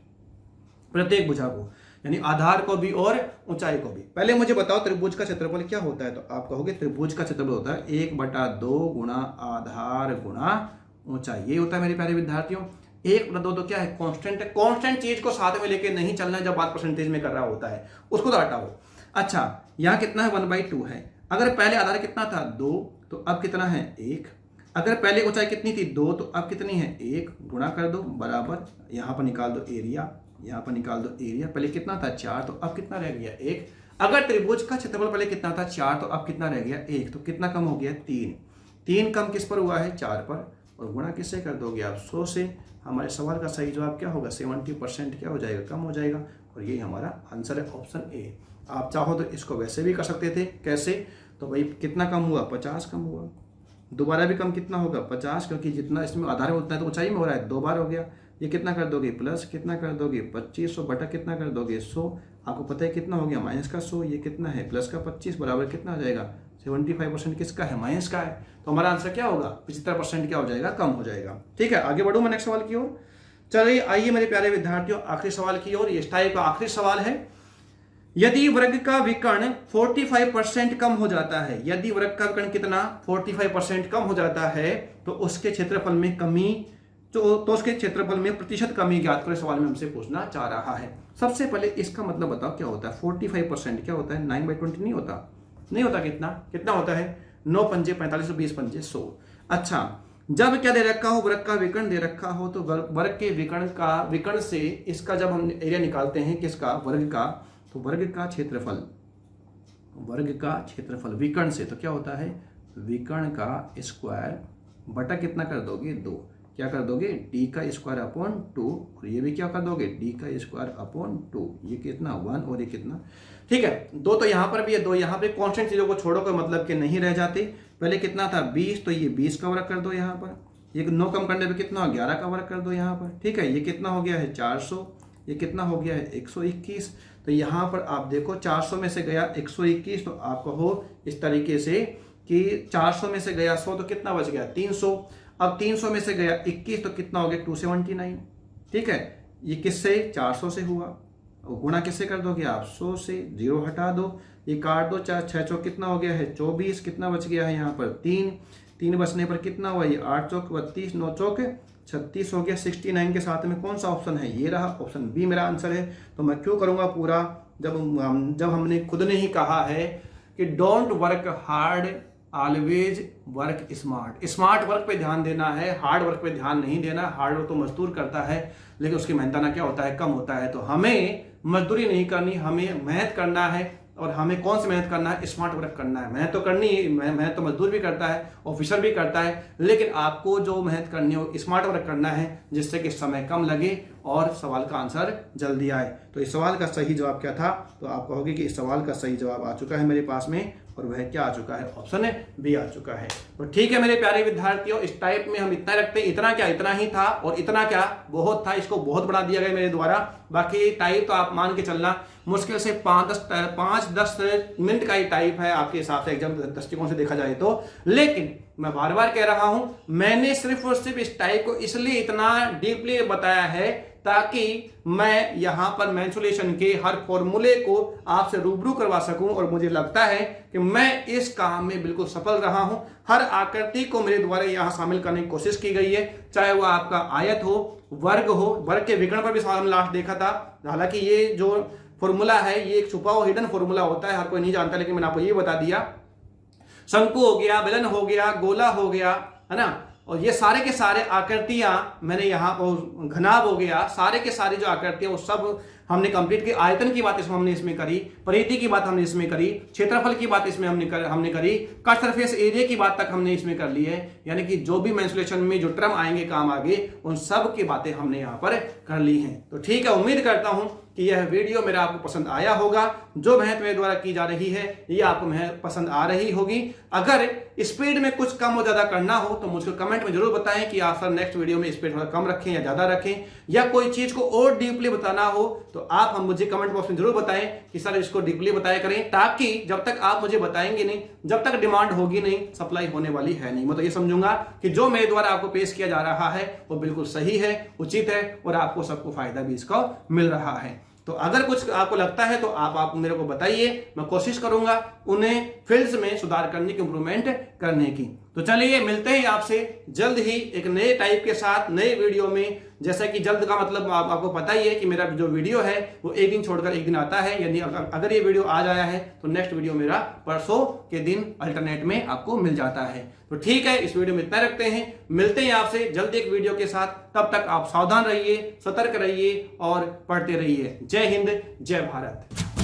प्रत्येक भुजा को, यानी आधार को भी और ऊंचाई को भी। पहले मुझे बताओ त्रिभुज का क्षेत्रफल क्या होता है, तो आप कहोगे त्रिभुज का क्षेत्रफल होता है 1/2 गुणा आधार गुणा ऊंचाई। ये होता है मेरे प्यारे विद्यार्थियों। 1/2 तो क्या है कांस्टेंट है, कांस्टेंट चीज को साथ में लेके नहीं चलना है जब बात परसेंटेज में कर रहा होता है, उसको तो हटाओ। अच्छा, यहाँ कितना है 1/2 है। अगर पहले आधार कितना था 2, तो अब कितना है 1। अगर पहले ऊंचाई कितनी थी 2, तो अब कितनी है 1, गुणा कर दो बराबर, यहाँ पर निकाल दो एरिया, यहाँ पर निकाल दो एरिया। पहले कितना था 4, तो अब कितना रह गया 1। अगर त्रिभुज का क्षेत्रफल पहले कितना था 4, तो अब कितना रह गया 1, तो कितना कम हो गया 3। 3 कम किस पर हुआ है 4 पर, और गुणा किससे कर दोगे आप 100 से। हमारे सवाल का सही जवाब क्या होगा 70% क्या हो जाएगा, कम हो जाएगा। और ये हमारा आंसर है ऑप्शन ए। आप चाहो तो इसको वैसे भी कर सकते थे, कैसे, तो भाई कितना कम हुआ 50 कम हुआ। दोबारा भी कम कितना होगा 50, क्योंकि जितना इसमें आधार में उतना तो ऊंचाई में हो रहा है, 2 बार हो गया। ये कितना कर दोगे प्लस, कितना कर दोगे 2500 बटा कितना कर दोगे 100। आपको पता है कितना हो गया माइनस का 100, ये कितना है प्लस का 25 बराबर कितना हो जाएगा 75% किसका है माइनस का है। तो हमारा आंसर क्या होगा 75% क्या हो जाएगा, कम हो जाएगा। ठीक है, आगे बढ़ूं मैं नेक्स्ट सवाल की ओर। चलिए आइए मेरे प्यारे विद्यार्थियों आखिरी सवाल की ओर। इस टाइप का आखिरी सवाल है, यदि वर्ग का विकर्ण 45% कम हो जाता है, यदि वर्ग का विकर्ण कितना 45% कम हो जाता है, तो उसके क्षेत्रफल में कमी, तो उसके क्षेत्रफल में प्रतिशत कमी ज्ञात करें, सवाल में हमसे पूछना चाह रहा है। सबसे पहले इसका मतलब बताओ क्या होता है 45% क्या होता है 9/20 नहीं होता, नहीं होता, कितना होता है 9 पंजे 45 और 20 पंजे 100। अच्छा, जब क्या दे रखा हो वर्ग का विकर्ण दे रखा हो, तो वर्ग के विकर्ण से इसका जब हम एरिया निकालते हैं किसका वर्ग का, तो वर्ग का क्षेत्रफल वर्ग का क्षेत्रफल विकर्ण से, तो क्या होता है विकर्ण का स्क्वायर बटा कितना कर दोगे 2, क्या कर दोगे d का स्क्वायर अपॉन 2, और ये भी क्या कर दोगे d का स्क्वायर अपॉन 2, ये कितना 1 और ये कितना, ठीक है 2 तो यहाँ पर भी है 2, यहाँ पे कांस्टेंट चीजों को छोड़ो कोई मतलब के नहीं रह जाते। पहले कितना था 20, तो ये 20 का वर्ग कर दो यहाँ पर, ये 9 कम करने पे कितना 11 का वर्ग कर दो यहाँ पर, ठीक है ये कितना हो गया है 400, ये कितना हो गया है 121। तो यहाँ पर आप देखो 400 में से गया 121, तो आप कहो इस तरीके से कि 400 में से गया 100 तो कितना बच गया 300। अब 300 में से गया 21 तो कितना हो गया 279, ठीक है ये किससे 400 से हुआ, और गुणा किससे कर दोगे आप 100 से, 0 हटा दो, ये काट दो, 6 चौक कितना हो गया है 24, कितना बच गया है यहाँ पर 3 बचने पर कितना हुआ ये 8 चौक 32, 9 चौक 36 हो गया। 69 के साथ में कौन सा ऑप्शन है, ये रहा ऑप्शन बी मेरा आंसर है। तो मैं क्यों करूंगा पूरा, जब हमने खुद ने ही कहा है कि don't work hard always work smart. Smart work पे ध्यान देना है, हार्ड वर्क पे ध्यान नहीं देना। हार्ड वर्क तो मजदूर करता है लेकिन उसकी मेहनताना क्या होता है कम होता है। तो हमें मजदूरी नहीं करनी, हमें मेहनत करना है। और हमें कौन सी मेहनत करना है, स्मार्ट वर्क करना है। मेहनत तो करनी है, मेहनत तो मजदूर भी करता है, ऑफिसर भी करता है, लेकिन आपको जो मेहनत करनी हो स्मार्ट वर्क करना है, जिससे कि समय कम लगे और सवाल का आंसर जल्दी आए। तो इस सवाल का सही जवाब क्या था, तो आप कहोगे कि इस सवाल का सही जवाब आ चुका है मेरे पास में, और वह क्या आ चुका है, ऑप्शन बी आ चुका है। तो ठीक है मेरे प्यारे विद्यार्थियों, इस टाइप में हम इतना रखते हैं। इतना क्या, इतना ही था, और इतना क्या बहुत था, इसको बहुत बड़ा दिया गया मेरे द्वारा। बाकी टाइप तो आप मान के चलना मुश्किल से 5-10 मिनट का ही टाइप है आपके हिसाब से, एग्जाम दृष्टिकोण से देखा जाए तो। लेकिन मैं बार बार कह रहा हूं, मैंने सिर्फ और सिर्फ इस टाइप को इसलिए इतना डीपली बताया है ताकि मैं यहां पर मेंसुरेशन के हर फॉर्मूले को आपसे रूबरू करवा सकूं। और मुझे लगता है कि मैं इस काम में बिल्कुल सफल रहा हूं। हर आकृति को मेरे द्वारा यहां शामिल करने की कोशिश की गई है, चाहे वो आपका आयत हो, वर्ग हो। वर्ग के विकर्ण पर भी सवाल लास्ट देखा था। हालांकि ये जो फॉर्मूला है ये एक छुपा हुआ हिडन फॉर्मूला होता है, हर कोई नहीं जानता, लेकिन मैंने आपको ये बता दिया। शंकु हो गया, बेलन हो गया, गोला हो गया, है ना, और ये सारे के सारे आकृतियां मैंने यहाँ पर, घनाभ हो गया, सारे के सारे जो आकृतियां वो सब हमने कंप्लीट की। आयतन की बात हमने इसमें करी, परिधि की बात हमने इसमें करी, क्षेत्रफल की बात इसमें हमने करी, कट सरफेस एरिया की बात तक हमने इसमें कर ली है। यानी कि जो भी मेंसुरेशन में जो टर्म आएंगे काम आगे, उन सब की बातें हमने यहाँ पर कर ली हैं। तो ठीक है, उम्मीद करता हूं कि यह वीडियो मेरा आपको पसंद आया होगा। जो मेहनत मेरे द्वारा की जा रही है ये आपको पसंद आ रही होगी। अगर स्पीड में कुछ कम और ज्यादा करना हो तो मुझको कमेंट में जरूर बताएं कि आप सर नेक्स्ट वीडियो में स्पीड थोड़ा कम रखें या ज्यादा रखें, या कोई चीज को और डीपली बताना हो तो आप हम मुझे कमेंट बॉक्स में जरूर बताएं कि सर इसको डीपली बताया करें, ताकि जब तक आप मुझे बताएंगे नहीं, जब तक डिमांड होगी नहीं, सप्लाई होने वाली है नहीं। मैं तो ये समझूंगा कि जो मेरे द्वारा आपको पेश किया जा रहा है वो बिल्कुल सही है, उचित है, और आपको सबको फायदा भी इसका मिल रहा है। तो अगर कुछ आपको लगता है तो आप मेरे को बताइए, मैं कोशिश करूंगा उन्हें फील्ड्स में सुधार करने की, इंप्रूवमेंट करने की। तो चलिए मिलते हैं आपसे जल्द ही एक नए टाइप के साथ नए वीडियो में। जैसा कि जल्द का मतलब आपको पता ही है कि मेरा जो वीडियो है वो एक दिन छोड़कर एक दिन आता है। यानी अगर ये वीडियो आज आया है तो नेक्स्ट वीडियो मेरा परसों के दिन अल्टरनेट में आपको मिल जाता है। तो ठीक है, इस वीडियो में इतना रखते हैं, मिलते हैं आपसे जल्द एक वीडियो के साथ। तब तक आप सावधान रहिए, सतर्क रहिए और पढ़ते रहिए। जय हिंद, जय भारत।